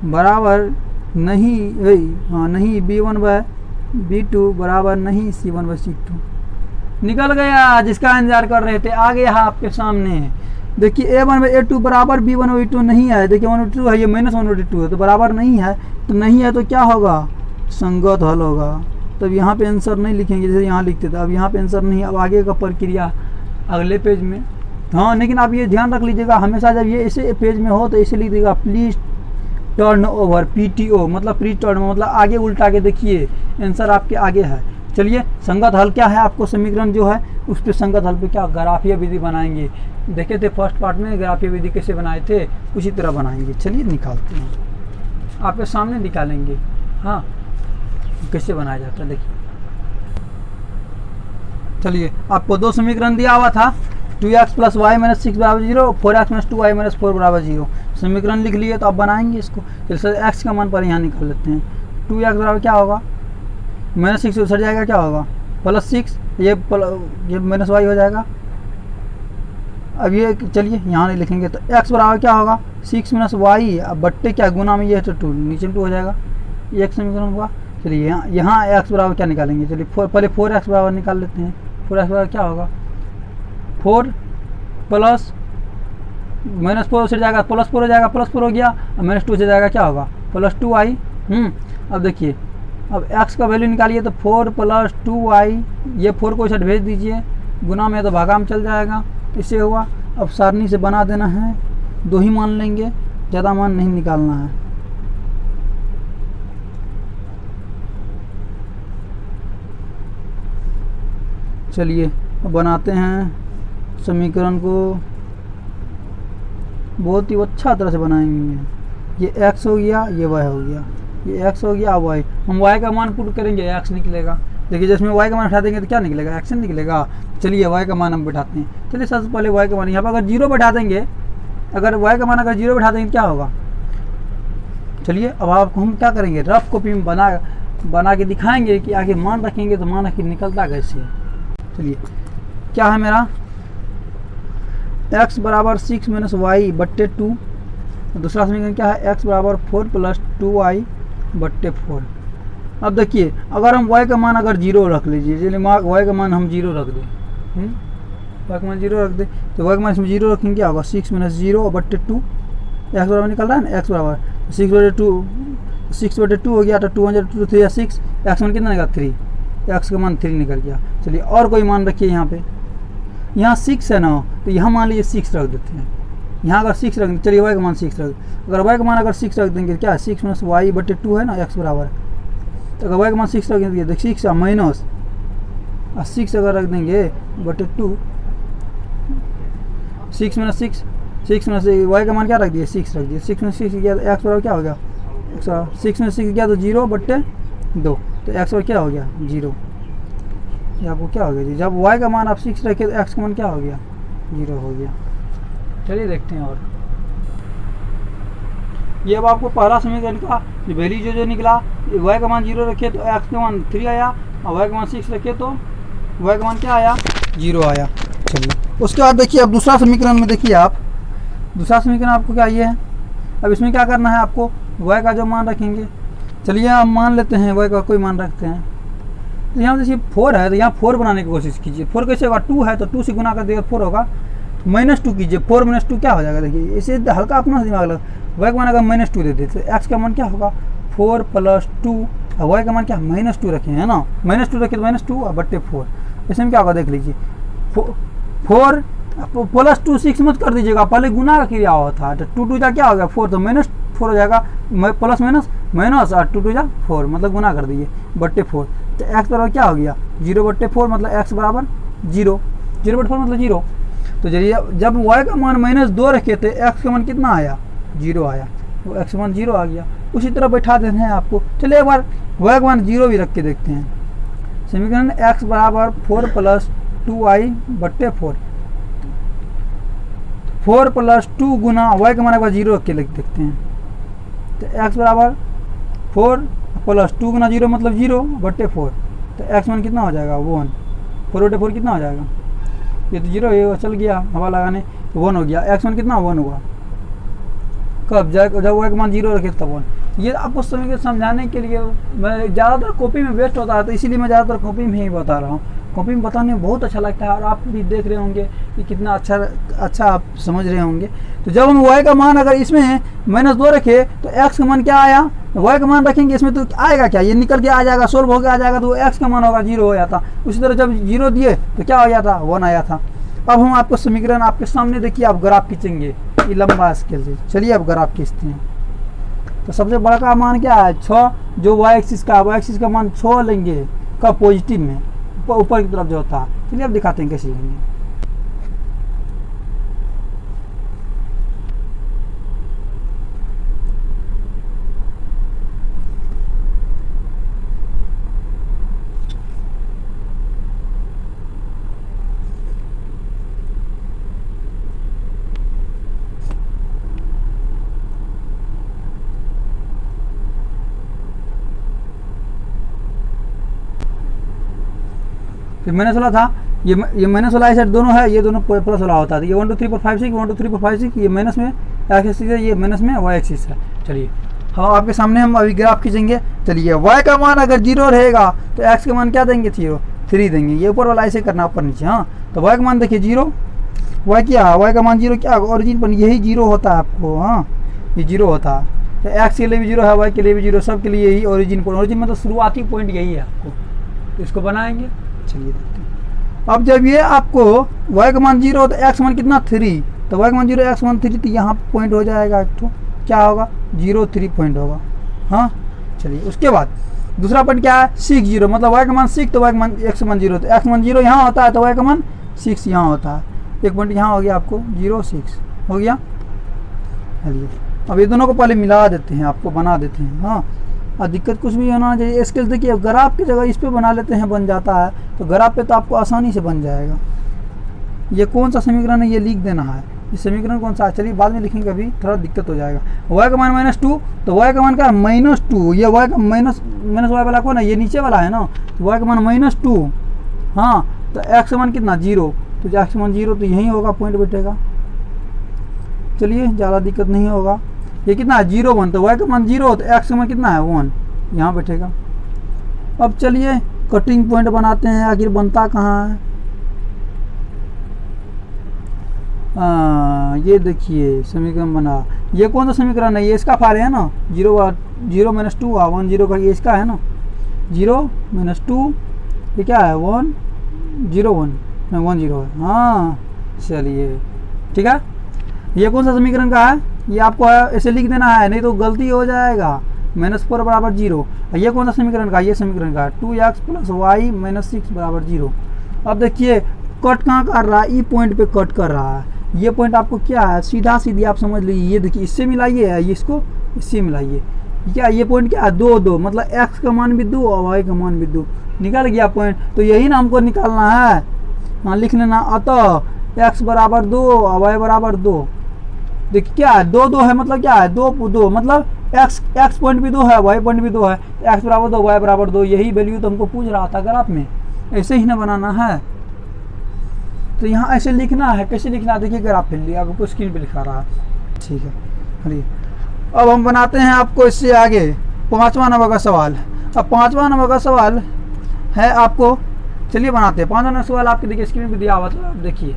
बराबर नहीं, हाँ नहीं b1/b2 बराबर नहीं c1/c2, निकल गया, जिसका इंतजार कर रहे थे आ गया आपके सामने। देखिए a1/a2 बराबर b1/b2 नहीं है, देखिए 1/2 है, ये -1/2 है तो बराबर नहीं है, तो नहीं है तो क्या होगा संगत हल होगा। तब यहाँ पे आंसर नहीं लिखेंगे जैसे यहाँ लिखते थे, अब यहाँ पे आंसर नहीं, अब आगे का प्रक्रिया अगले पेज में। हाँ लेकिन आप ये ध्यान रख लीजिएगा, हमेशा जब ये ऐसे पेज में हो तो इसे लिख दीजिएगा प्लीज टर्न ओवर, PTO मतलब प्री टर्न, मतलब आगे उल्टा के देखिए, आंसर आपके आगे है। चलिए संगत हल क्या है, आपको समीकरण जो है उस पर संगत हल पे क्या ग्राफीय विधि बनाएंगे। देखे थे फर्स्ट पार्ट में ग्राफीय विधि कैसे बनाए थे, उसी तरह बनाएंगे। चलिए निकालते हैं, आपके सामने निकालेंगे। हाँ, कैसे बनाया जाता है देखिए। चलिए, आपको दो समीकरण दिया हुआ था, 2x + y - 6 = 0, 4x - 2y - 4 = 0। समीकरण लिख लिए तो आप बनाएंगे इसको। जैसे x का मान पर यहाँ निकाल लेते हैं। 2x बराबर क्या होगा, -6 से सट जाएगा, क्या होगा +6, ये -y हो जाएगा। अब ये चलिए यहाँ नहीं लिखेंगे तो x बराबर क्या होगा 6 - y, अब बट्टे क्या गुना में ये है तो 2, नीचे 2 हो जाएगा। ये एक समीकरण हुआ। चलिए यहाँ x बराबर क्या निकालेंगे, चलिए पहले 4x बराबर निकाल लेते हैं। 4x बराबर क्या होगा 4 प्लस -4 से जाएगा +4 हो जाएगा, +4 हो गया, और -2 से जाएगा क्या होगा +2y। अब देखिए, अब x का वैल्यू निकालिए तो 4 + 2y, ये 4 को इधर भेज दीजिए, गुना में तो भागा में चल जाएगा, इससे हुआ। अब सारणी से बना देना है, 2 ही मान लेंगे, ज़्यादा मान नहीं निकालना है। चलिए अब बनाते हैं समीकरण को, बहुत ही अच्छा तरह से बनाएंगे। ये x हो गया, ये y हो गया, ये x हो गया, y। हम y का मान पुट करेंगे, x निकलेगा। देखिए जिसमें y का मान बैठा देंगे तो क्या निकलेगा, x निकलेगा। चलिए y का मान हम बैठाते हैं। चलिए सबसे पहले y का मान यहाँ पर अगर 0 बैठा देंगे, अगर y का मान अगर 0 बैठा देंगे क्या होगा। चलिए अब आपको हम क्या करेंगे, रफ कॉपी में बना के दिखाएंगे कि आगे मान रखेंगे तो मान आखिर निकलता कैसे है। चलिए क्या है मेरा, x बराबर 6 - y बट्टे 2। दूसरा समीकरण क्या है, x बराबर 4 + 2y बट्टे 4। अब देखिए अगर हम y का मान अगर 0 रख लीजिए, चलिए y का मान हम 0 रख दें, y का मान 0 रख दें, तो y का मान इसमें 0 रखेंगे, क्या होगा 6 - 0 बट्टे 2। x बराबर निकल रहा है ना, x बराबर 6/2 हो गया, तो 2 × 2 3 6, x मान कितना निकला 3, x का मान 3 निकल गया। चलिए और कोई मान रखिए यहाँ पे, यहाँ 6 है ना, तो यहाँ मान लीजिए 6 रख देते हैं। यहाँ अगर 6 रख दें, चलिए y का मान 6 रख, अगर y का मान अगर 6 रख देंगे क्या है 6 - y बट्टे 2 है ना, x बराबर। तो अगर y का मान 6 रख देंगे, देखिए 6 माइनस 6 अगर रख देंगे बट्टे 2, 6 - 6, 6 में से y का मान क्या रख दिए 6 रख दिए, 6 में 6 गया तो x बराबर क्या हो गया, 6 में 6 गया तो 0 बट्टे 2, तो x बराबर क्या हो गया 0। ये आपको क्या हो गया जी, जब y का मान आप 6 रखे तो x का मान क्या हो गया 0 हो गया। चलिए देखते हैं और ये अब आपको पहला समीकरण का वैल्यू जो निकला, y का मान 0 रखे तो x का मान 3 आया, और y का मान 6 रखे तो y का मान क्या आया 0 आया। चलिए उसके बाद देखिए अब दूसरा समीकरण में देखिए आप, दूसरा समीकरण आपको क्या ये है। अब इसमें क्या करना है आपको, y का जो मान रखेंगे, चलिए हम मान लेते हैं y का कोई मान रखते हैं। तो यहाँ देखिए 4 है, तो यहाँ 4 बनाने की कोशिश कीजिए। 4 कैसे होगा, 2 है तो 2 से गुना कर देगा 4 होगा, -2 कीजिए, 4 - 2 क्या हो जाएगा। देखिए इसे हल्का अपना दिमाग लगा, y का मान अगर -2 देते तो x का मान क्या होगा 4 + 2, और y का मान क्या -2 रखे है ना, -2 रखे तो -2 और बट्टे 4। इसमें क्या होगा देख लीजिए, 4 + 2 6 मत कर दीजिएगा, पहले गुना का क्रिया हुआ था, तो 2 2 क्या हो गया 4, तो -4 हो जाएगा, प्लस माइनस और 2 2 4, मतलब गुना कर दीजिए बट्टे 4। तो x बराबर क्या हो गया 0 बट्टे 4, मतलब x बराबर 0, 0 बट्टे 4 मतलब 0। तो चलिए जब y का मान -2 रखे थे x का मान कितना आया 0 आया, वो x का मान 0 आ गया। उसी तरह बैठा देना है आपको। चलिए एक बार y का मान 0 भी रख के देखते हैं। समीकरण x बराबर 4 + 2y बट्टे 4, 4 + 2 गुना y का मान एक बार 0 रख के लिख देखते हैं। तो x बराबर 4 + 2 गुना 0 मतलब 0 बट्टे 4, तो x मान कितना हो जाएगा 1, 4 बट्टे 4 कितना हो जाएगा, ये तो 0 ये चल गया हवा लगाने, तो 1 हो गया। x मान कितना 1 हुआ, कब जब y का मान 0 रखे तब 1। ये आपको समझाने के लिए मैं ज़्यादातर कॉपी में वेस्ट होता है, तो इसीलिए मैं ज़्यादातर कॉपी में ही बता रहा हूँ। कॉपी में बताने में बहुत अच्छा लगता है, और आप भी देख रहे होंगे कि कितना अच्छा आप समझ रहे होंगे। तो जब हम y का मान अगर इसमें -2 रखे तो x का मान क्या आया, y का मान रखेंगे इसमें तो आएगा क्या, ये निकल के आ जाएगा, सोल्व होकर आ जाएगा, तो x का मान होगा 0 हो जाता। उसी तरह जब 0 दिए तो क्या हो जाता 1 आया था। अब हम आपको समीकरण आपके सामने देखिए, आप ग्राफ खींचेंगे ये लंबा स्केल से। चलिए अब ग्राफ खींचते हैं। तो सबसे बड़ा का मान क्या है 6, जो y एक्सिस का मान 6 लेंगे कब पॉजिटिव में, ऊपर की तरफ जो होता है। चलिए अब दिखाते हैं कैसे लिखेंगे। फिर माइनस वाला था, ये माइनस वाला साइड दोनों है, ये दोनों प्लस वाला होता है। ये 1 2 3 4 5 6 1 2 3 4 5 6 ये माइनस में एक्स एक्सिस है, ये माइनस में वाई एक्सिस है। चलिए हाँ आपके सामने हम अभी ग्राफ खींचेंगे। चलिए y का मान अगर 0 रहेगा तो x का मान क्या देंगे, 3 देंगे। ये ऊपर वाला ऐसे करना ऊपर नीचे। हाँ तो y का मान देखिए 0, y क्या है, y का मान 0 क्या ओरिजिन पर यही 0 होता है आपको। हाँ ये 0 होता है, तो x के लिए भी 0 है, y के लिए भी 0, सब के लिए यही ओरिजिन पॉइंट। ओरिजिन मतलब शुरुआती पॉइंट यही है आपको, तो इसको बनाएंगे। चलिए देखते हैं। अब जब ये आपको y का मान 0 तो x मान कितना 3, तो y का मान 0 x मान 3, तो यहाँ पॉइंट हो जाएगा एक तो क्या होगा 0 3 पॉइंट होगा। हाँ चलिए उसके बाद दूसरा पॉइंट क्या है 6 0, मतलब y का मान 6 तो y का मान x मान 0, तो x मान 0 यहाँ होता है तो y का मान 6 यहाँ होता है। एक पॉइंट यहाँ हो गया आपको 0 6 हो गया। चलिए अब ये दोनों को पहले मिला देते हैं, आपको बना देते हैं। हाँ और दिक्कत कुछ भी होना चाहिए। स्केल देखिए ग्राफ की जगह इस पर बना लेते हैं, बन जाता है, तो ग्राफ पे तो आपको आसानी से बन जाएगा। ये कौन सा समीकरण है ये लिख देना है, ये समीकरण कौन सा है। चलिए बाद में लिखेंगे, अभी थोड़ा दिक्कत हो जाएगा। y का मान -2, तो y का मान क्या है -2, ये y का माइनस y वाला कौन है, ये नीचे वाला है ना, तो y का मान -2। हाँ तो x का मान कितना 0, तो x का मान 0 तो यही होगा पॉइंट बैठेगा। चलिए ज़्यादा दिक्कत नहीं होगा। ये कितना है 0 1, तो y का मान 0 तो x का मान कितना है 1, यहाँ बैठेगा। अब चलिए कटिंग पॉइंट बनाते हैं, आखिर बनता कहाँ है। ये देखिए समीकरण बना, ये कौन सा समीकरण है, ये इसका फार है ना, 0 -2 1 0 का, ये इसका है ना 0 -2, ये क्या है 1 0 1 0 है। हाँ चलिए ठीक है, ये कौन सा समीकरण का है, ये आपको ऐसे लिख देना है, नहीं तो गलती हो जाएगा। -4 बराबर 0। ये कौन सा समीकरण का, ये समीकरण का 2x + y - 6 बराबर 0। अब देखिए कट कहाँ कर रहा है, ई पॉइंट पे कट कर रहा है। ये पॉइंट आपको क्या है, सीधा सीधी आप समझ लीजिए। ये देखिए इससे मिलाइए, ये इसको इससे मिलाइए, क्या ये पॉइंट क्या है 2 2, मतलब x का मान भी 2 और y का मान भी 2, निकल गया पॉइंट। तो यही ना हमको निकालना है। हाँ लिख लेना, अतः x बराबर 2 और y बराबर 2। देखिए क्या है 2 2 है, मतलब क्या है 2 2, मतलब x पॉइंट भी 2 है, y पॉइंट भी 2 है, x बराबर 2 y बराबर 2, यही वैल्यू तो हमको पूछ रहा था ग्राफ में। ऐसे ही ना बनाना है, तो यहाँ ऐसे लिखना है। कैसे लिखना है देखिए ग्राफ पे लिया, आपको स्क्रीन पे लिखा रहा है। ठीक है चलिए अब हम बनाते हैं आपको इससे आगे 5वां नंबर का सवाल। अब 5वां नंबर का सवाल है आपको, चलिए बनाते हैं। 5वां नंबर सवाल आपके देखिए स्क्रीन पे दिया हुआ, तो आप देखिए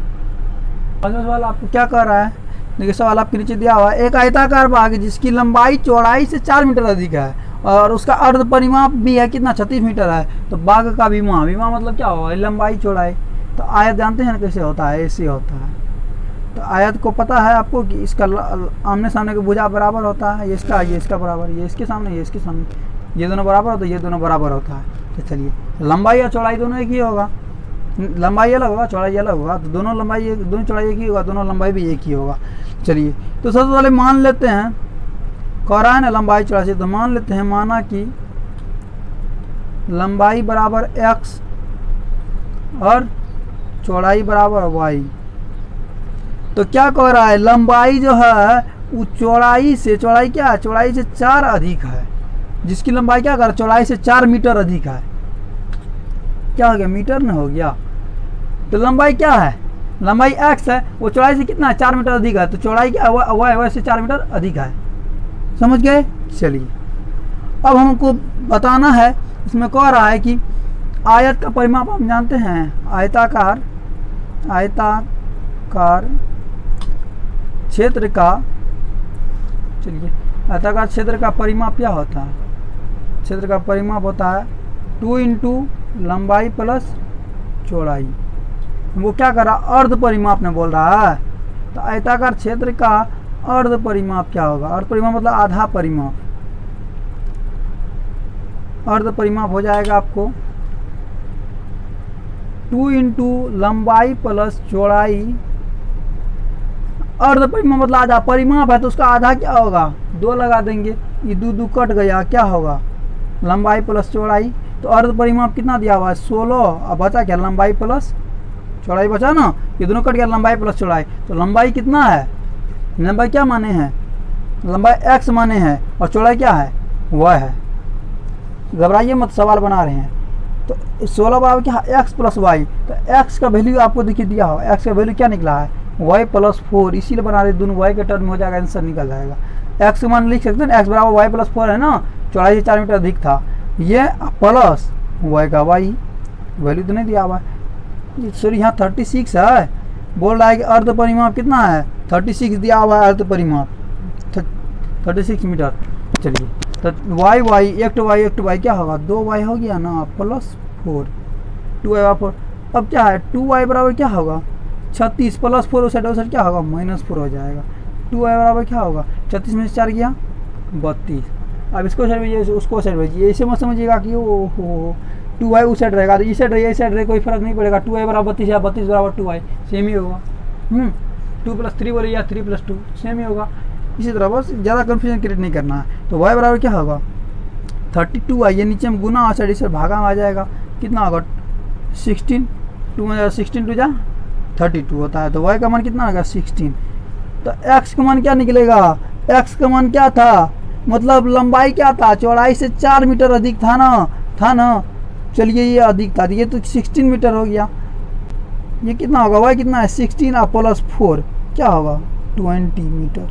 5वां सवाल आपको क्या कर रहा है। देखिए सवाल आपके नीचे दिया हुआ है, एक आयताकार बाग जिसकी लंबाई चौड़ाई से 4 मीटर अधिक है और उसका अर्ध परिमाप भी है कितना 36 मीटर है। तो बाग का विमा मतलब क्या होगा, लंबाई चौड़ाई। तो आयत जानते हैं ना कैसे होता है, ऐसे होता है। तो आयत को पता है आपको कि इसका आमने सामने का भुजा बराबर होता है, ये इसका बराबर, ये इसके सामने, ये इसके सामने, ये दोनों बराबर होता है, ये दोनों बराबर होता है। तो चलिए लंबाई और चौड़ाई दोनों एक ही होगा, लंबाई अलग होगा चौड़ाई अलग होगा, तो दोनों लंबाई दोनों चौड़ाई एक ही होगा, दोनों लंबाई भी एक ही होगा। चलिए तो सबसे पहले मान लेते हैं, कह रहा है ना लंबाई चौड़ाई से, तो मान लेते हैं, माना कि लंबाई बराबर x और चौड़ाई बराबर y। तो क्या कह रहा है, लंबाई जो है वो चौड़ाई से, चौड़ाई क्या है, चौड़ाई से 4 अधिक है, जिसकी लंबाई क्या कर रहा है चौड़ाई से 4 मीटर अधिक है। क्या हो गया, मीटर में हो गया। तो लंबाई क्या है, लंबाई x है, वो चौड़ाई से कितना है 4 मीटर अधिक है, तो चौड़ाई क्या y से 4 मीटर अधिक है। समझ गए। चलिए अब हमको बताना है, इसमें कह रहा है कि आयत का परिमाप हम जानते हैं, आयताकार क्षेत्र का, चलिए आयताकार क्षेत्र का परिमाप क्या होता है, क्षेत्र का परिमाप होता है 2 × लंबाई प्लस चौड़ाई। वो क्या कर रहा, अर्ध परिमाप में बोल रहा है। तो आयताकार क्षेत्र का अर्ध परिमाप क्या होगा, अर्ध परिमाप मतलब आधा परिमाप, अर्ध परिमाप हो जाएगा आपको 2 इंटू लंबाई प्लस चौड़ाई, अर्ध परिमाप मतलब आधा परिमाप है तो उसका आधा क्या होगा, 2 लगा देंगे, ये 2 2 कट गया, क्या होगा लंबाई प्लस चौड़ाई। तो अर्ध परिमाप कितना दिया हुआ है 16, अब बचा क्या लंबाई प्लस चौड़ाई बचा ना, ये दोनों कट गया लंबाई प्लस चौड़ाई। तो लंबाई कितना है, लंबाई क्या माने हैं, लंबाई x माने हैं और चौड़ाई क्या है y है। घबराइए मत, सवाल बना रहे हैं। तो 16 बराबर क्या x प्लस वाई, तो x का वैल्यू आपको देखिए दिया हो, x का वैल्यू क्या निकला है y प्लस 4, इसीलिए बना रहे दोनों y के टर्म में हो जाएगा, आंसर निकल जाएगा। x का मान लिख सकते हैं x बराबर y प्लस 4 है ना, चौड़ाई से 4 मीटर अधिक था, ये प्लस y का y, वैल्यू तो नहीं दिया हुआ है, सॉरी यहाँ 36 है, बोल रहा है कि अर्ध परिमाप कितना है 36 दिया हुआ है, अर्ध परिमाप 36 मीटर। चलिए तो वाई वाई एक टू वाई क्या होगा 2y हो गया ना, प्लस 4 2y 4, अब क्या है 2y बराबर क्या होगा 36 प्लस 4 उस साइड क्या होगा -4 हो जाएगा। 2y बराबर क्या होगा 36 में से 4 गया 32। अब इसको साइड भेजिए, उसको साइड भेजिए, ऐसे मत समझिएगा कि ओहो 2y उस साइड रहेगा तो इस साइड रहिए, इस साइड रहे, कोई फर्क नहीं पड़ेगा। 2y बराबर 32 है, 32 बराबर 2y सेम ही होगा। 2 + 3 बोले या 3 + 2 सेम ही होगा। इसी तरह बस ज़्यादा कन्फ्यूजन क्रिएट नहीं करना है। तो y बराबर क्या होगा 32y, ये नीचे में गुना और साइड इस भागा में आ जाएगा, कितना होगा 16, 2 में 16 2 जा 32 होता है। तो y का मान कितना होगा 16। तो x का मान क्या निकलेगा, x का मान क्या था, मतलब लंबाई क्या था चौड़ाई से 4 मीटर अधिक था ना, चलिए ये अधिक था, ये तो 16 मीटर हो गया। ये कितना होगा y कितना है 16 और प्लस 4 क्या होगा 20 मीटर।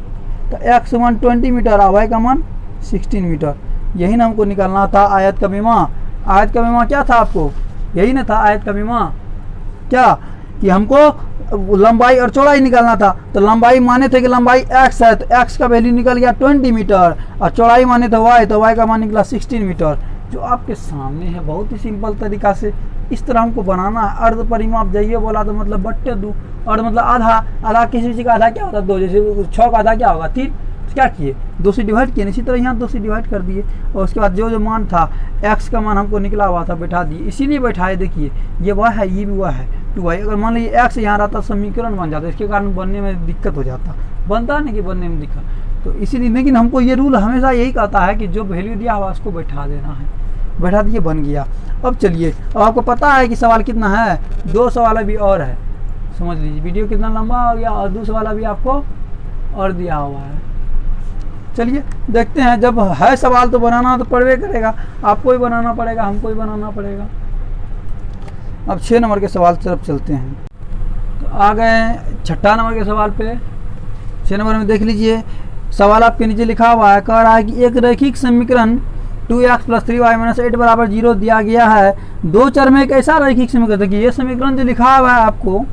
तो x का मान 20 मीटर और y का मान 16 मीटर, यही ना हमको निकालना था आयत का विमा। आयत का विमा क्या था आपको, यही ना था आयत का विमा, क्या कि हमको लंबाई और चौड़ाई निकालना था। तो लंबाई माने थे कि लंबाई x है, तो x का वैल्यू निकल गया 20 मीटर और चौड़ाई माने थे y, तो y का मान निकला 16 मीटर, जो आपके सामने है। बहुत ही सिंपल तरीका से इस तरह हमको बनाना है। अर्ध परिमाप जाइए बोला तो मतलब बट्टे 2, और मतलब आधा किसी चीज़ का आधा क्या होता है 2, जैसे 6 का आधा क्या होगा 3, तो क्या किए 2 से डिवाइड किए, इसी तरह यहाँ 2 से डिवाइड कर दिए, और उसके बाद जो मान था x का मान हमको निकला हुआ था बैठा दिए, इसीलिए बैठाए। देखिए ये वह है, ये भी वह है 2y। अगर मान लीजिए x यहाँ रहता समीकरण बन जाता, इसके कारण बनने में दिक्कत हो जाता, बनता नहीं कि बनने में दिक्कत। तो इसीलिए, लेकिन हमको ये रूल हमेशा यही कहता है कि जो वैल्यू दिया हुआ उसको बैठा देना है, बैठा दिए बन गया। अब चलिए, अब आपको पता है कि सवाल कितना है, 2 सवाल अभी और है, समझ लीजिए वीडियो कितना लंबा हो गया, और 2 सवाल अभी आपको और दिया हुआ है। चलिए देखते हैं, जब है सवाल तो बनाना तो पड़वे करेगा, आपको ही बनाना पड़ेगा, हमको ही बनाना पड़ेगा। अब 6 नंबर के सवाल की तरफ चलते हैं। तो आ गए 6 नंबर के सवाल पे। 6 नंबर में देख लीजिए, सवाल आपके नीचे लिखा हुआ है, कह रहा है कि एक रैखिक समीकरण 2x + 3y - 8 = 0 दिया गया है। 2 चर में एक ऐसा रैखिक समीकरण, देखिए ये समीकरण जो लिखा हुआ है आपको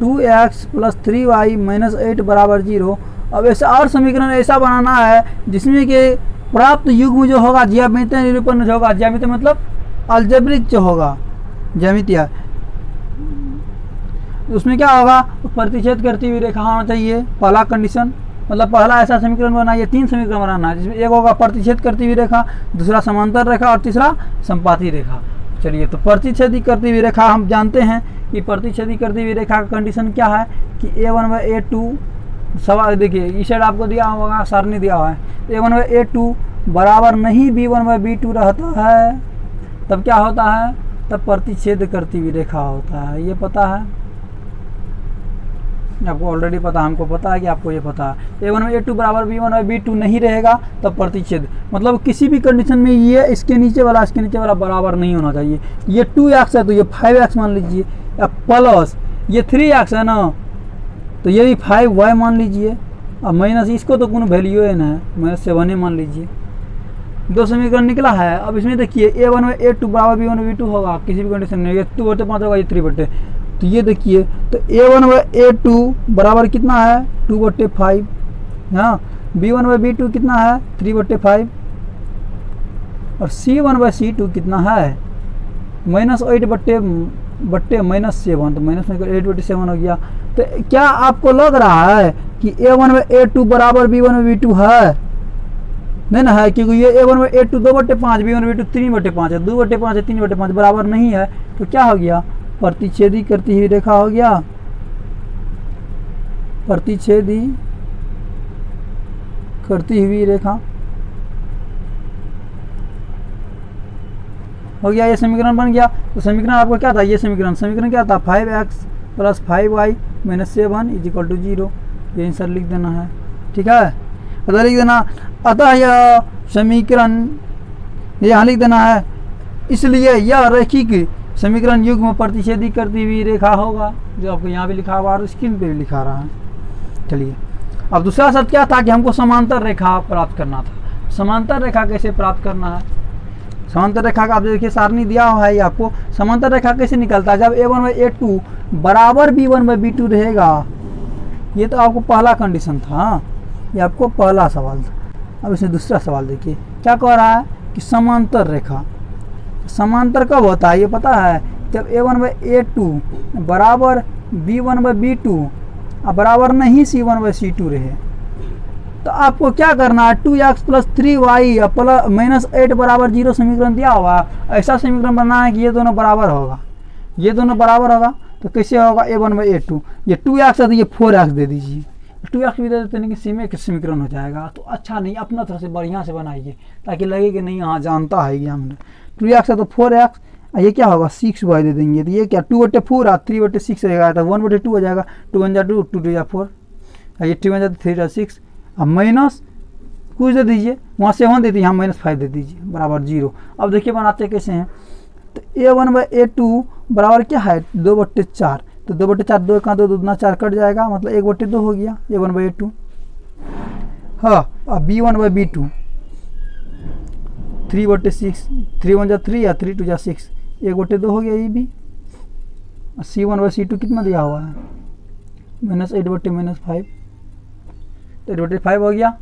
2x + 3y - 8 = 0। अब ऐसा और समीकरण ऐसा बनाना है जिसमें कि प्राप्त युग्म जो होगा ज्यामितीय निरूपण जो होगा, ज्यामितीय मतलब अलजेब्रिक जो होगा ज्यामितीय, उसमें क्या होगा प्रतिच्छेद करती हुई रेखा होना चाहिए। पहला कंडीशन, मतलब पहला ऐसा समीकरण बनाइए, 3 समीकरण बनाना है जिसमें एक होगा प्रतिच्छेद करती हुई रेखा, दूसरा समांतर रेखा और तीसरा संपाती रेखा। चलिए, तो प्रतिच्छेदी करती हुई रेखा हम जानते हैं कि प्रतिच्छेदी करती हुई रेखा का कंडीशन क्या है कि a1/a2, सवाल देखिए इस साइड आपको दिया होगा, सारणी दिया हुआ है, a1/a2 बराबर नहीं b1/b2 रहता है, तब क्या होता है, तब प्रतिच्छेद करती हुई रेखा होता है। ये पता है आपको, ऑलरेडी पता है, हमको पता है कि आपको ये पता है। a1/a2 बराबर b1/b2 नहीं रहेगा तब प्रतिच्छेद, मतलब किसी भी कंडीशन में ये इसके नीचे वाला बराबर नहीं होना चाहिए। ये 2x है तो ये 5x मान लीजिए, या प्लस ये 3x है ना तो ये भी 5y मान लीजिए, और माइनस इसको तो कोनो वैल्यू है ना, -7 मान लीजिए। 2 समीकरण निकला है। अब इसमें देखिए a1/a2 बराबर b1/b2 होगा किसी भी कंडीशन में, ये 2/5 होगा, ये 3/, तो ये देखिए तो a1/a2 बराबर कितना है 2/5, हाँ b1/b2 कितना है 3/5, और c1/c2 कितना है -8/-7, तो -8/7 हो गया। तो क्या आपको लग रहा है कि a1/a2 बराबर b1/b2 है? नहीं ना है, क्योंकि ये a1/a2 2/5, b1/b2 3/5 है, 2/5 है 3/5 बराबर नहीं है, तो क्या हो गया प्रतिच्छेदी करती हुई रेखा हो गया, प्रतिच्छेदी करती हुई रेखा हो गया। ये समीकरण बन गया। तो समीकरण आपको क्या था, ये समीकरण क्या था, 5x plus 5y minus 7 is equal to 0। ये आंसर लिख देना है, ठीक है, अतः लिख देना। अतः यह समीकरण यहाँ लिख देना है, इसलिए यह रैखिक समीकरण युग्म में प्रतिच्छेदी करती हुई रेखा होगा, जो आपको यहाँ भी लिखा हुआ और स्क्रीन पे भी लिखा रहा है। चलिए, अब दूसरा शब्द क्या था कि हमको समांतर रेखा प्राप्त करना था। समांतर रेखा कैसे प्राप्त करना है, समांतर रेखा का आप देखिए सारणी दिया हुआ है ये आपको। समांतर रेखा कैसे निकलता है, जब a1/a2 बराबर b1/b2 रहेगा। ये तो आपको पहला कंडीशन था, ये आपको पहला सवाल था। अब इसमें दूसरा सवाल देखिए क्या कह रहा है कि समांतर रेखा, समांतर कब होता है ये पता है, जब a1/a2 बराबर b1/b2 बराबर नहीं c1/c2 रहे। तो आपको क्या करना है, 2x plus 3y plus minus 8 बराबर 0 समीकरण दिया हुआ, ऐसा समीकरण बनाना है कि ये दोनों बराबर होगा, ये दोनों बराबर होगा। तो कैसे होगा, a1/a2 ये 2x है तो ये 4x दे दीजिए, 2x भी दे देते हैं कि सेम एक समीकरण हो जाएगा। तो अच्छा नहीं, अपना तरफ से बढ़िया से बनाइए ताकि लगे कि नहीं हाँ जानता है ये हमने। 2x है तो 4x, ये क्या होगा 6y दे देंगे। तो ये क्या 2/4 और 3/6 रहेगा, तो 1/2 हो जाएगा। 2 1 जा 2, 2 2 जा 4, ये 3 1 जा 3 जा 6। अब माइनस कुछ दे दीजिए, वहाँ 7 दे दीजिए, यहाँ -5 दे दीजिए बराबर 0। अब देखिए बनाते कैसे हैं, तो a1/a2 बराबर क्या है 2/4। तो 2/4 2 का 2 दूना 4 कट जाएगा, मतलब 1/2 हो गया a1/a2। हाँ, अब b1/b2 3/6, 3 1 जा 3 या 3 2 जा 6, 1/2 हो गया ये भी। c1/c2 कितना दिया हुआ है, -8/-5, 8/5 हो गया।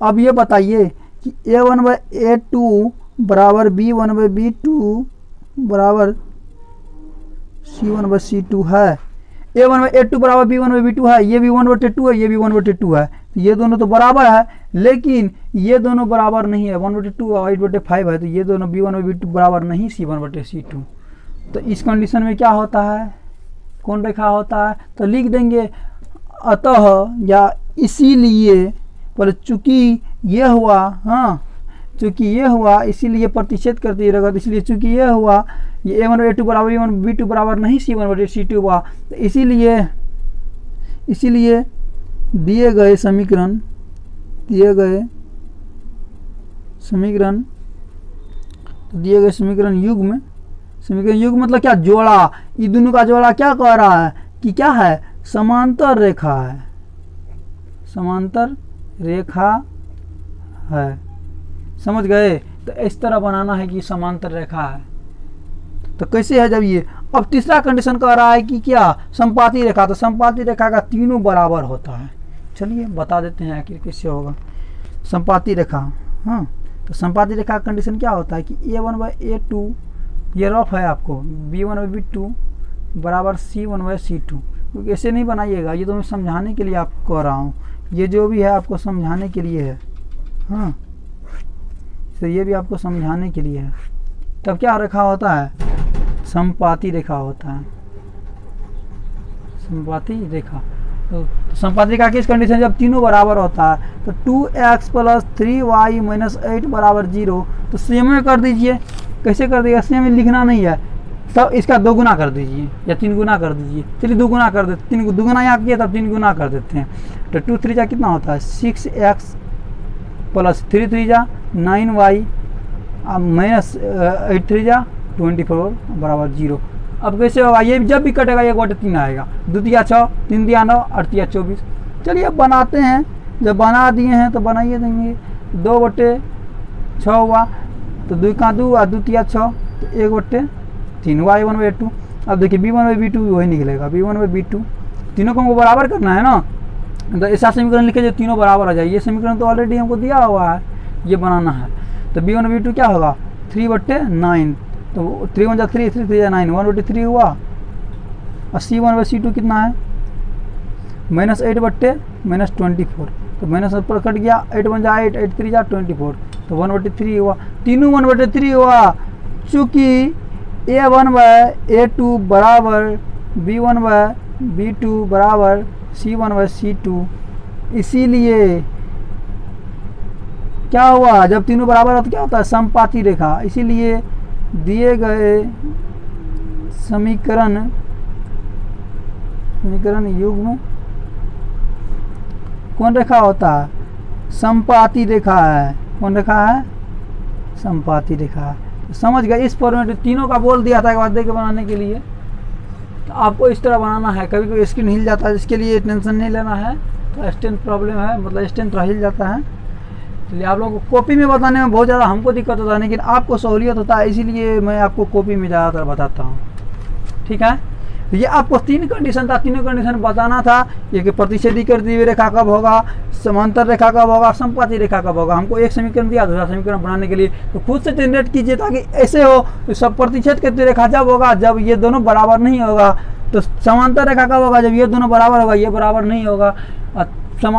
अब ये बताइए कि a1/a2 बराबर b1/b2 बराबर c1/c2 है। a1/a2 बराबर b1/b2 है, ये भी 1/2 है, ये भी 1/2 है। तो ये दोनों तो बराबर है, लेकिन ये दोनों बराबर नहीं है, 1/2 और 8/5 है। तो ये दोनों b1/b2 बराबर नहीं c1/c2। तो इस कंडीशन में क्या होता है, कौन रेखा होता है, तो लिख देंगे अतः या इसीलिए, पर चूंकि ये हुआ, हाँ चूंकि ये हुआ इसीलिए प्रतिच्छेद करती रहेगा। तो इसलिए चूंकि ये हुआ, ये a1/a2 बराबर b1/b2 बराबर नहीं c1/c2 हुआ। तो इसीलिए दिए गए समीकरण युग्म, समीकरण युग्म मतलब क्या, जोड़ा। ये दोनों का जोड़ा क्या कह रहा है कि क्या है, समांतर रेखा है, समांतर रेखा है, समझ गए। तो इस तरह बनाना है कि समांतर रेखा है। तो कैसे है जब ये, अब तीसरा कंडीशन कह रहा है कि क्या, संपाती रेखा। तो संपाती रेखा का तीनों बराबर होता है। चलिए बता देते हैं आखिर कैसे होगा संपाती रेखा। हाँ, तो संपाती रेखा का कंडीशन क्या होता है कि a1/a2 ये रफ है आपको, b1/b2 बराबर c1/c2। क्योंकि ऐसे नहीं बनाइएगा, ये तो मैं समझाने के लिए आपको कह रहा हूँ, ये जो भी है आपको समझाने के लिए है। हाँ, तो ये भी आपको समझाने के लिए है। तब क्या रेखा होता है, संपाती रेखा होता है, संपाती रेखा। तो संपाती रेखा किस कंडीशन, जब तीनों बराबर होता है। तो 2x प्लस 3y माइनस 8 बराबर 0। तो सेम में कर दीजिए, कैसे कर दीजिएगा, सेम में लिखना नहीं है, तब इसका 2 गुना कर दीजिए या 3 गुना कर दीजिए। चलिए 2 गुना कर देते, 3 2 गुना यहाँ किया तब 3 गुना कर देते हैं। तो 2 3 जा कितना होता है 6x प्लस 3 3 जा 9y माइनस 8 3 जा 24 बराबर 0। अब कैसे होगा, ये जब भी कटेगा 1/3 आएगा, 2 तिया 6, 3 तिया 9, 8 तिया 24। चलिए अब बनाते हैं, जब बना दिए हैं तो बनाइए देंगे। 2/6 हुआ, तो 2 का 2 और 2 तिया 6, तो 1/3 y1/2। अब देखिए b1/b2 वही निकलेगा, b1/b2 तीनों को हमको बराबर करना है ना। तो ऐसा समीकरण लिखे जो तीनों बराबर आ जाए। ये समीकरण तो ऑलरेडी हमको दिया हुआ है, ये बनाना है। तो b1/b2 क्या होगा 3/9। तो 3 1 जा 3, 3 3 जा 9, 1/3 हुआ। और c1/c2 कितना है -8/-24। तो माइनस पर कट गया, 8 1 जा 8, 8 3 जा 24। तो 1/3 हुआ, तीनों 1/3 हुआ। चूँकि A1 बाय A2 बराबर B1 बाय B2 बराबर C1 बाय C2। इसीलिए क्या हुआ, जब तीनों बराबर हो तो क्या होता है, समपाती रेखा। इसीलिए दिए गए समीकरण युग्म कौन रेखा होता है, समपाती रेखा है। कौन रेखा है, समपाती रेखा है। समझ गए, इस फॉर्मेट तीनों का बोल दिया था एक बार देख के बनाने के लिए। तो आपको इस तरह बनाना है। कभी कभी स्क्रीन हिल जाता है, इसके लिए टेंशन नहीं लेना है। तो स्ट्रेंथ प्रॉब्लम है, मतलब स्ट्रेंथ हिल जाता है, इसलिए आप लोगों को कॉपी में बताने में बहुत ज़्यादा हमको दिक्कत होता है, लेकिन आपको सहूलियत होता है, इसीलिए मैं आपको कॉपी में ज़्यादातर बताता हूँ। ठीक है, तो ये आपको तीन कंडीशन था, तीनों कंडीशन बताना था। ये कि प्रतिच्छेदी करती हुई रेखा कब होगा, समांतर रेखा कब होगा, समपाती रेखा कब होगा। हमको एक समीकरण दिया, दूसरा समीकरण बनाने के लिए तो खुद से जनरेट कीजिए, ताकि ऐसे हो तो सब प्रतिच्छेद करती रेखा जब होगा जब ये दोनों बराबर नहीं होगा, तो समांतर रेखा कब होगा, जब ये दोनों बराबर होगा, ये बराबर नहीं होगा।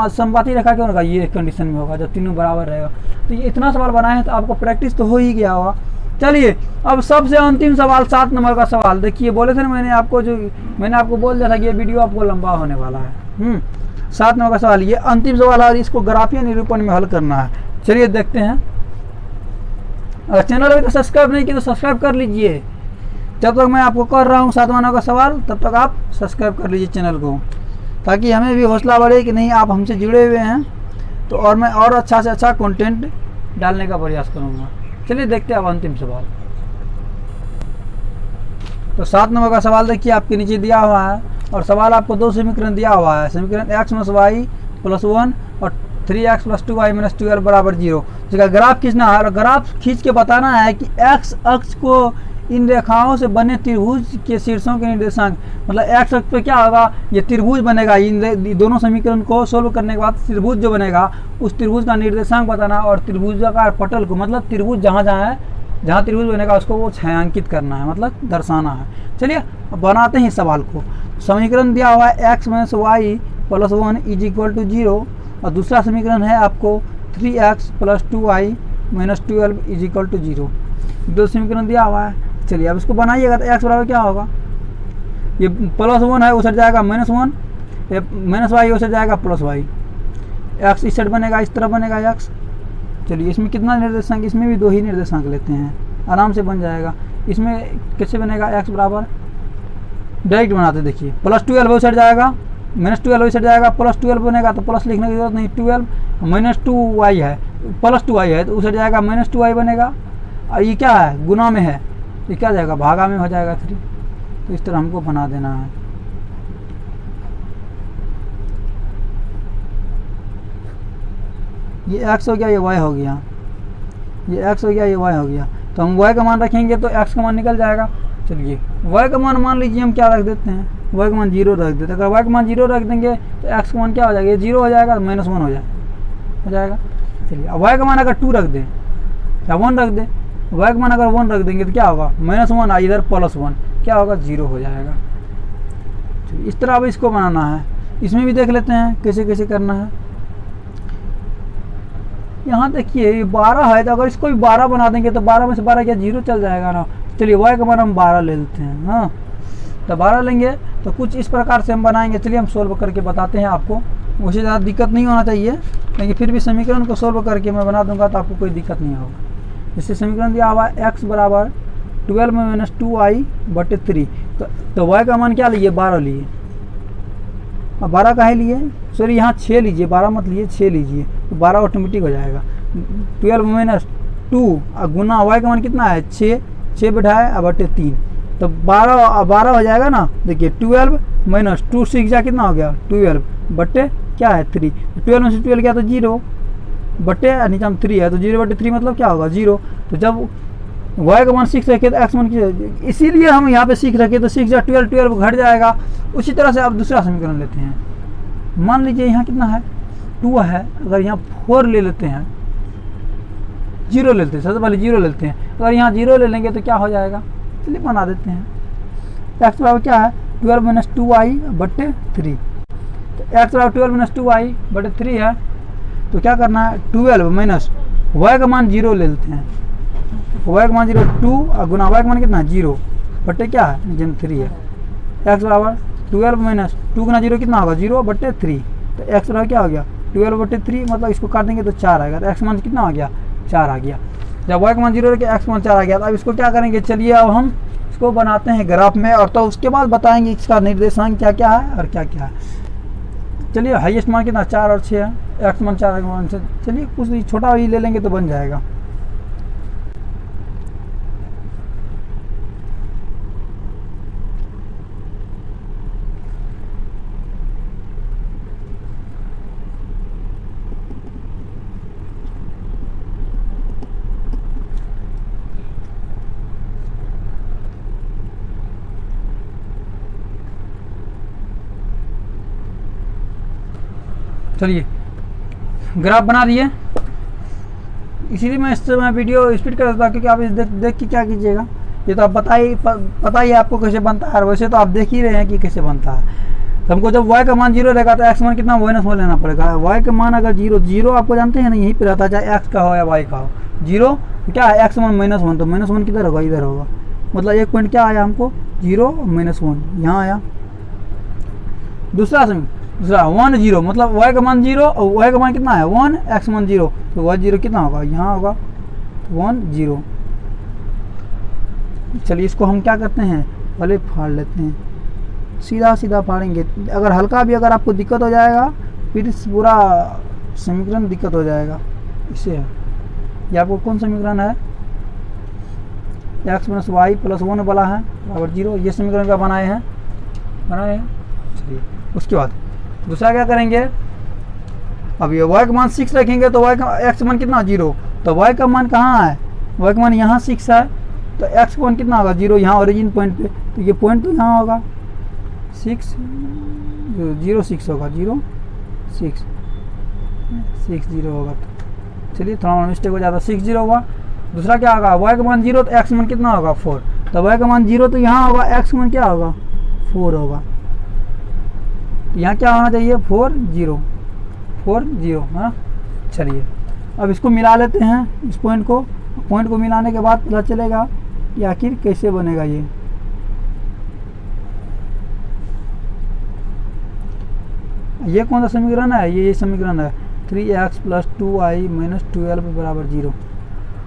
समपाती रेखा क्यों होगा, ये कंडीशन में होगा जब तीनों बराबर रहेगा। तो ये इतना सवाल बनाए हैं तो आपको प्रैक्टिस तो हो ही गया होगा। चलिए अब सबसे अंतिम सवाल, 7 नंबर का सवाल देखिए। बोले थे ना मैंने आपको बोल दिया था कि ये वीडियो आपको लंबा होने वाला है। 7 नंबर का सवाल, ये अंतिम सवाल है और इसको ग्राफीय निरूपण में हल करना है। चलिए देखते हैं। अगर चैनल अभी तो सब्सक्राइब नहीं किया तो सब्सक्राइब कर लीजिए। जब तक मैं आपको कर रहा हूँ 7 नंबर का सवाल, तब तक आप सब्सक्राइब कर लीजिए चैनल को, ताकि हमें भी हौसला बढ़े कि नहीं आप हमसे जुड़े हुए हैं, तो और मैं और अच्छा से अच्छा कंटेंट डालने का प्रयास करूँगा। चलिए देखते हैं अब अंतिम सवाल। तो 7 नंबर का सवाल देखिए, आपके नीचे दिया हुआ है और सवाल आपको 2 समीकरण दिया हुआ है। समीकरण x + y + 1 और 3x + 2y - 12 बराबर 0। इसका ग्राफ खींचना है और ग्राफ खींच के बताना है कि x अक्ष को इन रेखाओं से बने त्रिभुज के शीर्षों के निर्देशांक, मतलब x अक्ष पे क्या होगा, ये त्रिभुज बनेगा। इन दोनों समीकरण को सोल्व करने के बाद त्रिभुज जो बनेगा उस त्रिभुज का निर्देशांक बताना और त्रिभुजाकार पटल को, मतलब त्रिभुज जहाँ त्रिभुज बनेगा उसको वो छायांकित करना है, मतलब दर्शाना है। चलिए अब बनाते हैं सवाल को। समीकरण दिया हुआ है x - y + 1 = 0 और दूसरा समीकरण है आपको 3x + 2y - 12 = 0। दो समीकरण दिया हुआ है। चलिए अब इसको बनाइएगा तो x बराबर क्या होगा, ये +1 है उधर जाएगा -1, -y उधर जाएगा +y, x इस साइड बनेगा, इस तरफ बनेगा x। चलिए इसमें कितना निर्देशांक, इसमें भी 2 ही निर्देशांक लेते हैं, आराम से बन जाएगा। इसमें कैसे बनेगा, x बराबर डायरेक्ट बनाते देखिए, +12 उधर जाएगा, -12 उधर जाएगा, +12 बनेगा तो प्लस लिखने की जरूरत नहीं, 12 - 2y है, +2y है तो उधर जाएगा -2y बनेगा। और ये क्या है, गुना में है, ये क्या जाएगा, भागा में हो जाएगा 3। तो इस तरह हमको बना देना है। ये x हो गया, ये y हो गया, ये x हो गया, ये y हो गया। तो हम y का मान रखेंगे तो x का मान निकल जाएगा। चलिए y का मान लीजिए हम क्या रख देते हैं, y का मान 0 रख देते हैं। अगर y का मान 0 रख देंगे तो x का मान क्या हो जाएगा, ये 0 हो जाएगा, -1 हो जाएगा। चलिए अब y का मान अगर 2 रख दें या 1 रख दें, y का मान अगर 1 रख देंगे तो क्या होगा, -1 इधर +1 क्या होगा, 0 हो जाएगा। इस तरह अब इसको बनाना है। इसमें भी देख लेते हैं कैसे कैसे करना है। यहाँ देखिए ये 12 है, तो अगर इसको भी 12 बना देंगे तो 12 में से 12 क्या 0 चल जाएगा ना। चलिए y का मान हम 12 ले लेते हैं। हाँ तो 12 लेंगे तो कुछ इस प्रकार से हम बनाएंगे। चलिए हम सोल्व करके बताते हैं आपको, मुझे ज़्यादा दिक्कत नहीं होना चाहिए, लेकिन फिर भी समीकरण को सोल्व करके मैं बना दूंगा तो आपको कोई दिक्कत नहीं होगा। इससे समीकरण दिया हुआ है x बराबर 12 - 2y/3। तो y का मान क्या लिए, 12 लिए। अब 12 काहे लिए, सॉरी यहाँ 6 लीजिए, 12 मत लिए, 6 लीजिए तो 12 ऑटोमेटिक हो जाएगा। 12 - 2 और गुना y का मान कितना है, 6 बैठाए अब 3 तो 12 हो जाएगा ना। देखिए 12 - 2 6 जा कितना हो गया, 12 बटे क्या है 3, 12 में से 12 क्या तो 0 बटे नीचे में 3 है तो 0/3 मतलब क्या होगा 0। तो जब y का मान 6 रखे तो x मान की, इसीलिए हम यहाँ पे 6 रखे तो 6 या 12 घट जाएगा। उसी तरह से आप दूसरा समीकरण लेते हैं। मान लीजिए यहाँ कितना है 2 है, अगर यहाँ 4 ले लेते हैं, 0 लेते हैं, सबसे पहले 0 लेते हैं। अगर यहाँ 0 ले लेंगे तो क्या हो जाएगा, चलिए बना देते हैं। x बराबर क्या है 12 - 2y/3। तो x बराबर 12 - 2y/3 है तो क्या करना है, 12 माइनस y का मान 0 ले लेते हैं, y का मान 0 2 और गुना y का मान कितना 0 बटे क्या है, नीचे में 3 है। एक्स बराबर 12 माइनस 2 गुना 0 कितना होगा, 0 बटे 3। तो एक्स बराबर क्या हो गया, 12 बटे 3, मतलब इसको काट देंगे तो 4 आएगा। तो एक्स मान कितना आ गया, 4 आ गया। जब वाई का मान 0 रखे एक्स मान 4 आ गया, तो अब इसको क्या करेंगे, चलिए अब हम इसको बनाते हैं ग्राफ में, और तो उसके बाद बताएंगे इसका निर्देशांक क्या क्या है और क्या क्या है। चलिए हाईएस्ट मान कितना 4 और 6 है, एक्स मान 4 मान से, चलिए कुछ छोटा ही ले लेंगे तो बन जाएगा। चलिए ग्राफ बना दिए, इसीलिए मैं इस समय वीडियो स्पीड कर देता हूँ, क्योंकि आप इस देख के क्या कीजिएगा, ये तो आप पता ही आपको कैसे बनता है, और वैसे तो आप देख ही रहे हैं कि कैसे बनता है। तो हमको जब y का मान 0 रहेगा तो x मान कितना -1 लेना पड़ेगा। y का मान अगर 0 आपको जानते हैं ना, यहीं पे रहता है, चाहे x का हो या y का हो। 0 क्या है, x मान -1, तो -1 किधर होगा, इधर होगा। मतलब एक पॉइंट क्या आया हमको, 0 -1 यहाँ आया। दूसरा 1 0, मतलब y का मान 0 और y का मान कितना है 1, x मान 0, तो y 0 कितना होगा, यहाँ होगा 1 0। चलिए इसको हम क्या करते हैं, पहले फाड़ लेते हैं, सीधा सीधा फाड़ेंगे। अगर हल्का भी अगर आपको दिक्कत हो जाएगा, फिर इस पूरा समीकरण दिक्कत हो जाएगा। इससे ये आपको कौन समीकरण है, x + y + 1 वाला है बराबर 0, ये समीकरण का बनाए हैं। चलिए उसके बाद दूसरा क्या करेंगे, अब ये y का मान 6 रखेंगे तो y का x मान कितना 0, तो y का मान कहाँ है, y का मान यहाँ 6 है, तो x का मान कितना होगा 0 यहाँ ओरिजिन पॉइंट पे, तो ये पॉइंट तो यहाँ होगा 6 0 6 होगा, 0 6 6 0 होगा। तो चलिए थोड़ा मिस्टेक हो जाता, 6 0 होगा। दूसरा क्या होगा, y का मान 0 तो x मान कितना होगा 4, तो y का मान 0 तो यहाँ होगा, x मान क्या होगा 4 होगा। तो यहाँ क्या होना चाहिए 4 0 4 0 हाँ। चलिए अब इसको मिला लेते हैं, इस पॉइंट को मिलाने के बाद पता चलेगा कि आखिर कैसे बनेगा। ये कौन सा समीकरण है, ये समीकरण है 3x + 2y - 12 बराबर 0।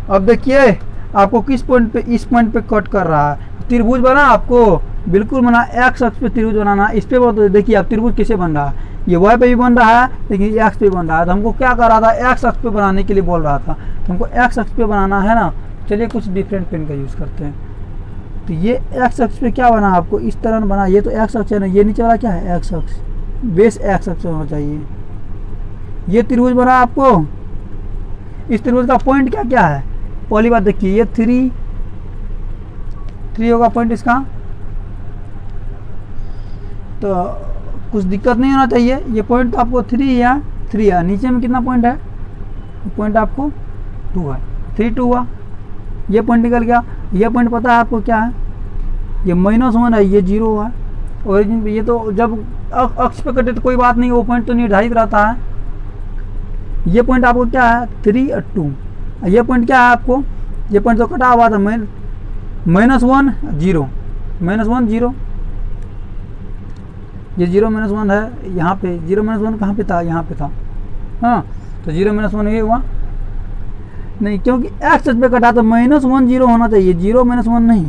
अब देखिए आपको किस पॉइंट पे, इस पॉइंट पे कट कर रहा है। त्रिभुज बना आपको, बिल्कुल बना, एक्स अक्ष पे त्रिभुज बनाना। इस पे तो देखिए आप त्रिभुज कैसे बन रहा है, ये y पे भी बन रहा है लेकिन एक्स पे बन रहा है। तो हमको क्या कर रहा था, एक्स अक्ष पे बनाने के लिए बोल रहा था, तो हमको एक्स अक्ष पे बनाना है ना। चलिए कुछ डिफरेंट पेन का यूज़ करते हैं। तो ये एक्स अक्ष पे क्या बना आपको, इस तरह बना, ये तो एक्स अक्ष है ना, ये नीचे वाला क्या है एक्स अक्ष, बेस एक्स अक्ष होना चाहिए। ये त्रिभुज बना आपको, इस त्रिभुज का पॉइंट क्या क्या है, पहली बात देखिए ये 3 होगा पॉइंट इसका, तो कुछ दिक्कत नहीं होना चाहिए। ये पॉइंट तो आपको 3 है, नीचे में कितना पॉइंट है, पॉइंट आपको 2 है, 3 2 हुआ, ये पॉइंट निकल गया। ये पॉइंट पता है आपको क्या है, ये -1 है, ये 0 है ओरिजिन पे। ये तो जब अक्ष पे कटे तो कोई बात नहीं, वो पॉइंट तो निर्धारित रहता है। ये पॉइंट आपको क्या है 3 और 2, ये पॉइंट क्या है आपको, ये पॉइंट तो कटा हुआ था -1 0 -1 0, ये 0 -1 है यहाँ पे, 0 -1 कहाँ पे था, यहाँ पे था हाँ। तो 0 -1 ये हुआ नहीं, क्योंकि एक्स पे कटा तो -1 0 होना चाहिए, 0 -1 नहीं,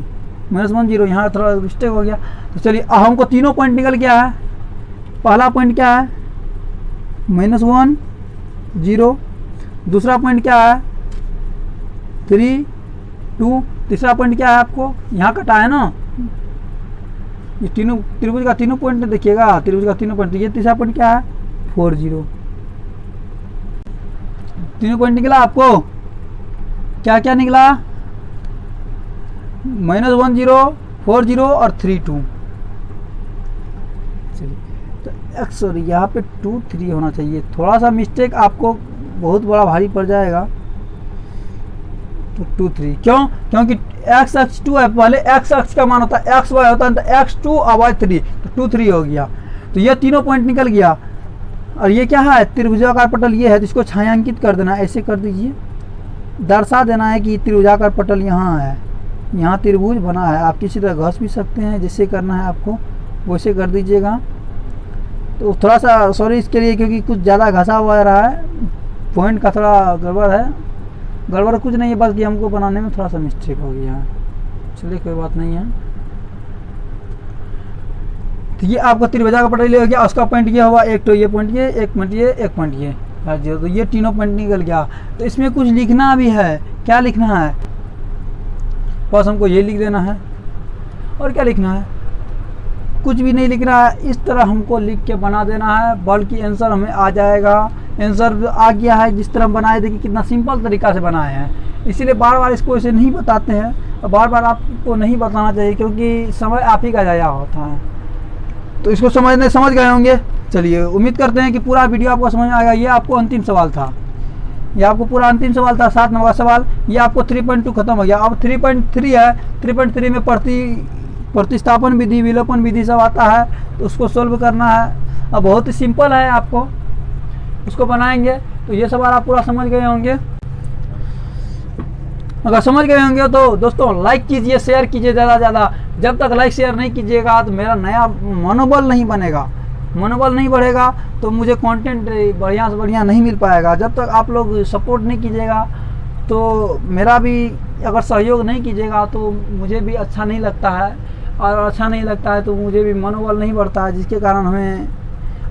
-1 0, यहाँ थोड़ा मिस्टेक हो गया। तो चलिए अब हमको तीनों पॉइंट निकल गया है। पहला पॉइंट क्या है -1 0, दूसरा पॉइंट क्या है 3 2, तीसरा पॉइंट क्या है आपको यहाँ कटा है ना, ये तीनों त्रिभुज का तीनों पॉइंट देखिएगा, त्रिभुज का तीनों पॉइंट। ये तीसरा पॉइंट क्या है 4 0, तीनों पॉइंट निकला आपको, क्या क्या निकला -1 0 4 0 और 3 2। चलिए तो सॉरी यहाँ पे 2 3 होना चाहिए, थोड़ा सा मिस्टेक आपको बहुत बड़ा भारी पड़ जाएगा। तो 2 3 क्यों, क्योंकि एक्स अक्ष 2 है, पहले एक्स अक्ष का मान होता है एक्स वाई होता है, तो एक्स 2 और वाई 3, तो 2 3 हो गया। तो ये तीनों पॉइंट निकल गया। और ये क्या है त्रिभुजाकार पटल ये है, तो इसको छायांकित कर देना, ऐसे कर दीजिए, दर्शा देना है कि त्रिभुजाकार पटल यहाँ है, यहाँ त्रिभुज बना है, आप किसी तरह घस भी सकते हैं, जिससे करना है आपको वैसे कर दीजिएगा। तो थोड़ा सा सॉरी इसके लिए, क्योंकि कुछ ज़्यादा घसा हुआ रहा है, पॉइंट का थोड़ा गड़बड़ है। गड़बड़ कुछ नहीं है, बस कि हमको बनाने में थोड़ा सा मिस्टेक हो गया है। चलिए कोई बात नहीं है। तो ये आपका त्रिभुजा का पटल हो गया, उसका पॉइंट ये हुआ, एक तो ये पॉइंट ये, एक पॉइंट ये, एक पॉइंट ये, तो ये तीनों पॉइंट निकल गया। तो इसमें कुछ लिखना भी है, क्या लिखना है, बस हमको ये लिख देना है। और क्या लिखना है, कुछ भी नहीं लिख रहा है, इस तरह हमको लिख के बना देना है, बल्कि आंसर हमें आ जाएगा। आंसर आ गया है, जिस तरह बनाए, देखिए कितना सिंपल तरीका से बनाए हैं। इसीलिए बार बार इसको ऐसे नहीं बताते हैं, और बार बार आपको नहीं बताना चाहिए, क्योंकि समय आप ही का ज़ाया होता है। तो इसको समझ गए होंगे। चलिए उम्मीद करते हैं कि पूरा वीडियो आपको समझ में आएगा। ये आपको अंतिम सवाल था, ये आपको पूरा अंतिम सवाल था, 7 नंबर का सवाल। ये आपको 3.2 खत्म हो गया। अब 3.3 है, 3.3 में प्रतिस्थापन विधि, विलोपन विधि सब आता है, तो उसको सोल्व करना है। अब बहुत ही सिंपल है, आपको उसको बनाएंगे। तो ये सवाल आप पूरा समझ गए होंगे। अगर समझ गए होंगे तो दोस्तों लाइक कीजिए, शेयर कीजिए ज़्यादा से ज़्यादा। जब तक लाइक शेयर नहीं कीजिएगा तो मेरा नया मनोबल नहीं बनेगा, मनोबल नहीं बढ़ेगा, तो मुझे कंटेंट बढ़िया से बढ़िया नहीं मिल पाएगा। जब तक आप लोग सपोर्ट नहीं कीजिएगा, तो मेरा भी अगर सहयोग नहीं कीजिएगा, तो मुझे भी अच्छा नहीं लगता है, और अच्छा नहीं लगता है तो मुझे भी मनोबल नहीं बढ़ता है, जिसके कारण हमें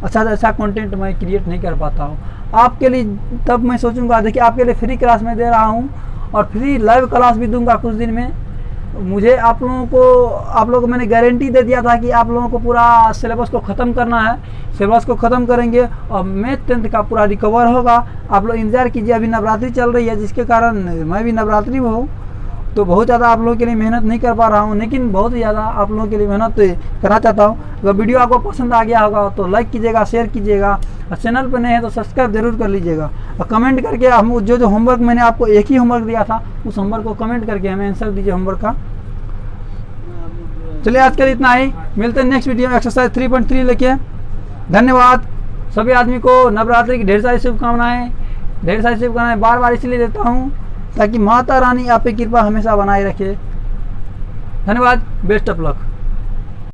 अच्छा से अच्छा कंटेंट मैं क्रिएट नहीं कर पाता हूँ आपके लिए। तब मैं सोचूंगा, देखिए आपके लिए फ्री क्लास में दे रहा हूँ, और फ्री लाइव क्लास भी दूंगा कुछ दिन में। मुझे आप लोगों को मैंने गारंटी दे दिया था कि आप लोगों को पूरा सिलेबस को ख़त्म करना है। सिलेबस को ख़त्म करेंगे और मैथ 10th का पूरा रिकवर होगा। आप लोग इंतज़ार कीजिए, अभी नवरात्रि चल रही है, जिसके कारण मैं भी नवरात्रि में हूँ, तो बहुत ज़्यादा आप लोगों के लिए मेहनत नहीं कर पा रहा हूँ, लेकिन बहुत ज़्यादा आप लोगों के लिए मेहनत करना चाहता हूँ। अगर वीडियो आपको पसंद आ गया होगा तो लाइक कीजिएगा, शेयर कीजिएगा, और चैनल पर नए हैं तो सब्सक्राइब जरूर कर लीजिएगा। और कमेंट करके हम जो होमवर्क मैंने आपको एक ही होमवर्क दिया था, उस होमवर्क को कमेंट करके हमें आंसर दीजिए होमवर्क का। चलिए आज के लिए इतना ही, मिलते हैं नेक्स्ट वीडियो में एक्सरसाइज 3.3 लेके। धन्यवाद सभी आदमी को, नवरात्रि की ढेर सारी शुभकामनाएं, ढेर सारी शुभकामनाएं बार बार इसलिए देता हूँ ताकि माता रानी आप की कृपा हमेशा बनाए रखे। धन्यवाद, बेस्ट ऑफ लक।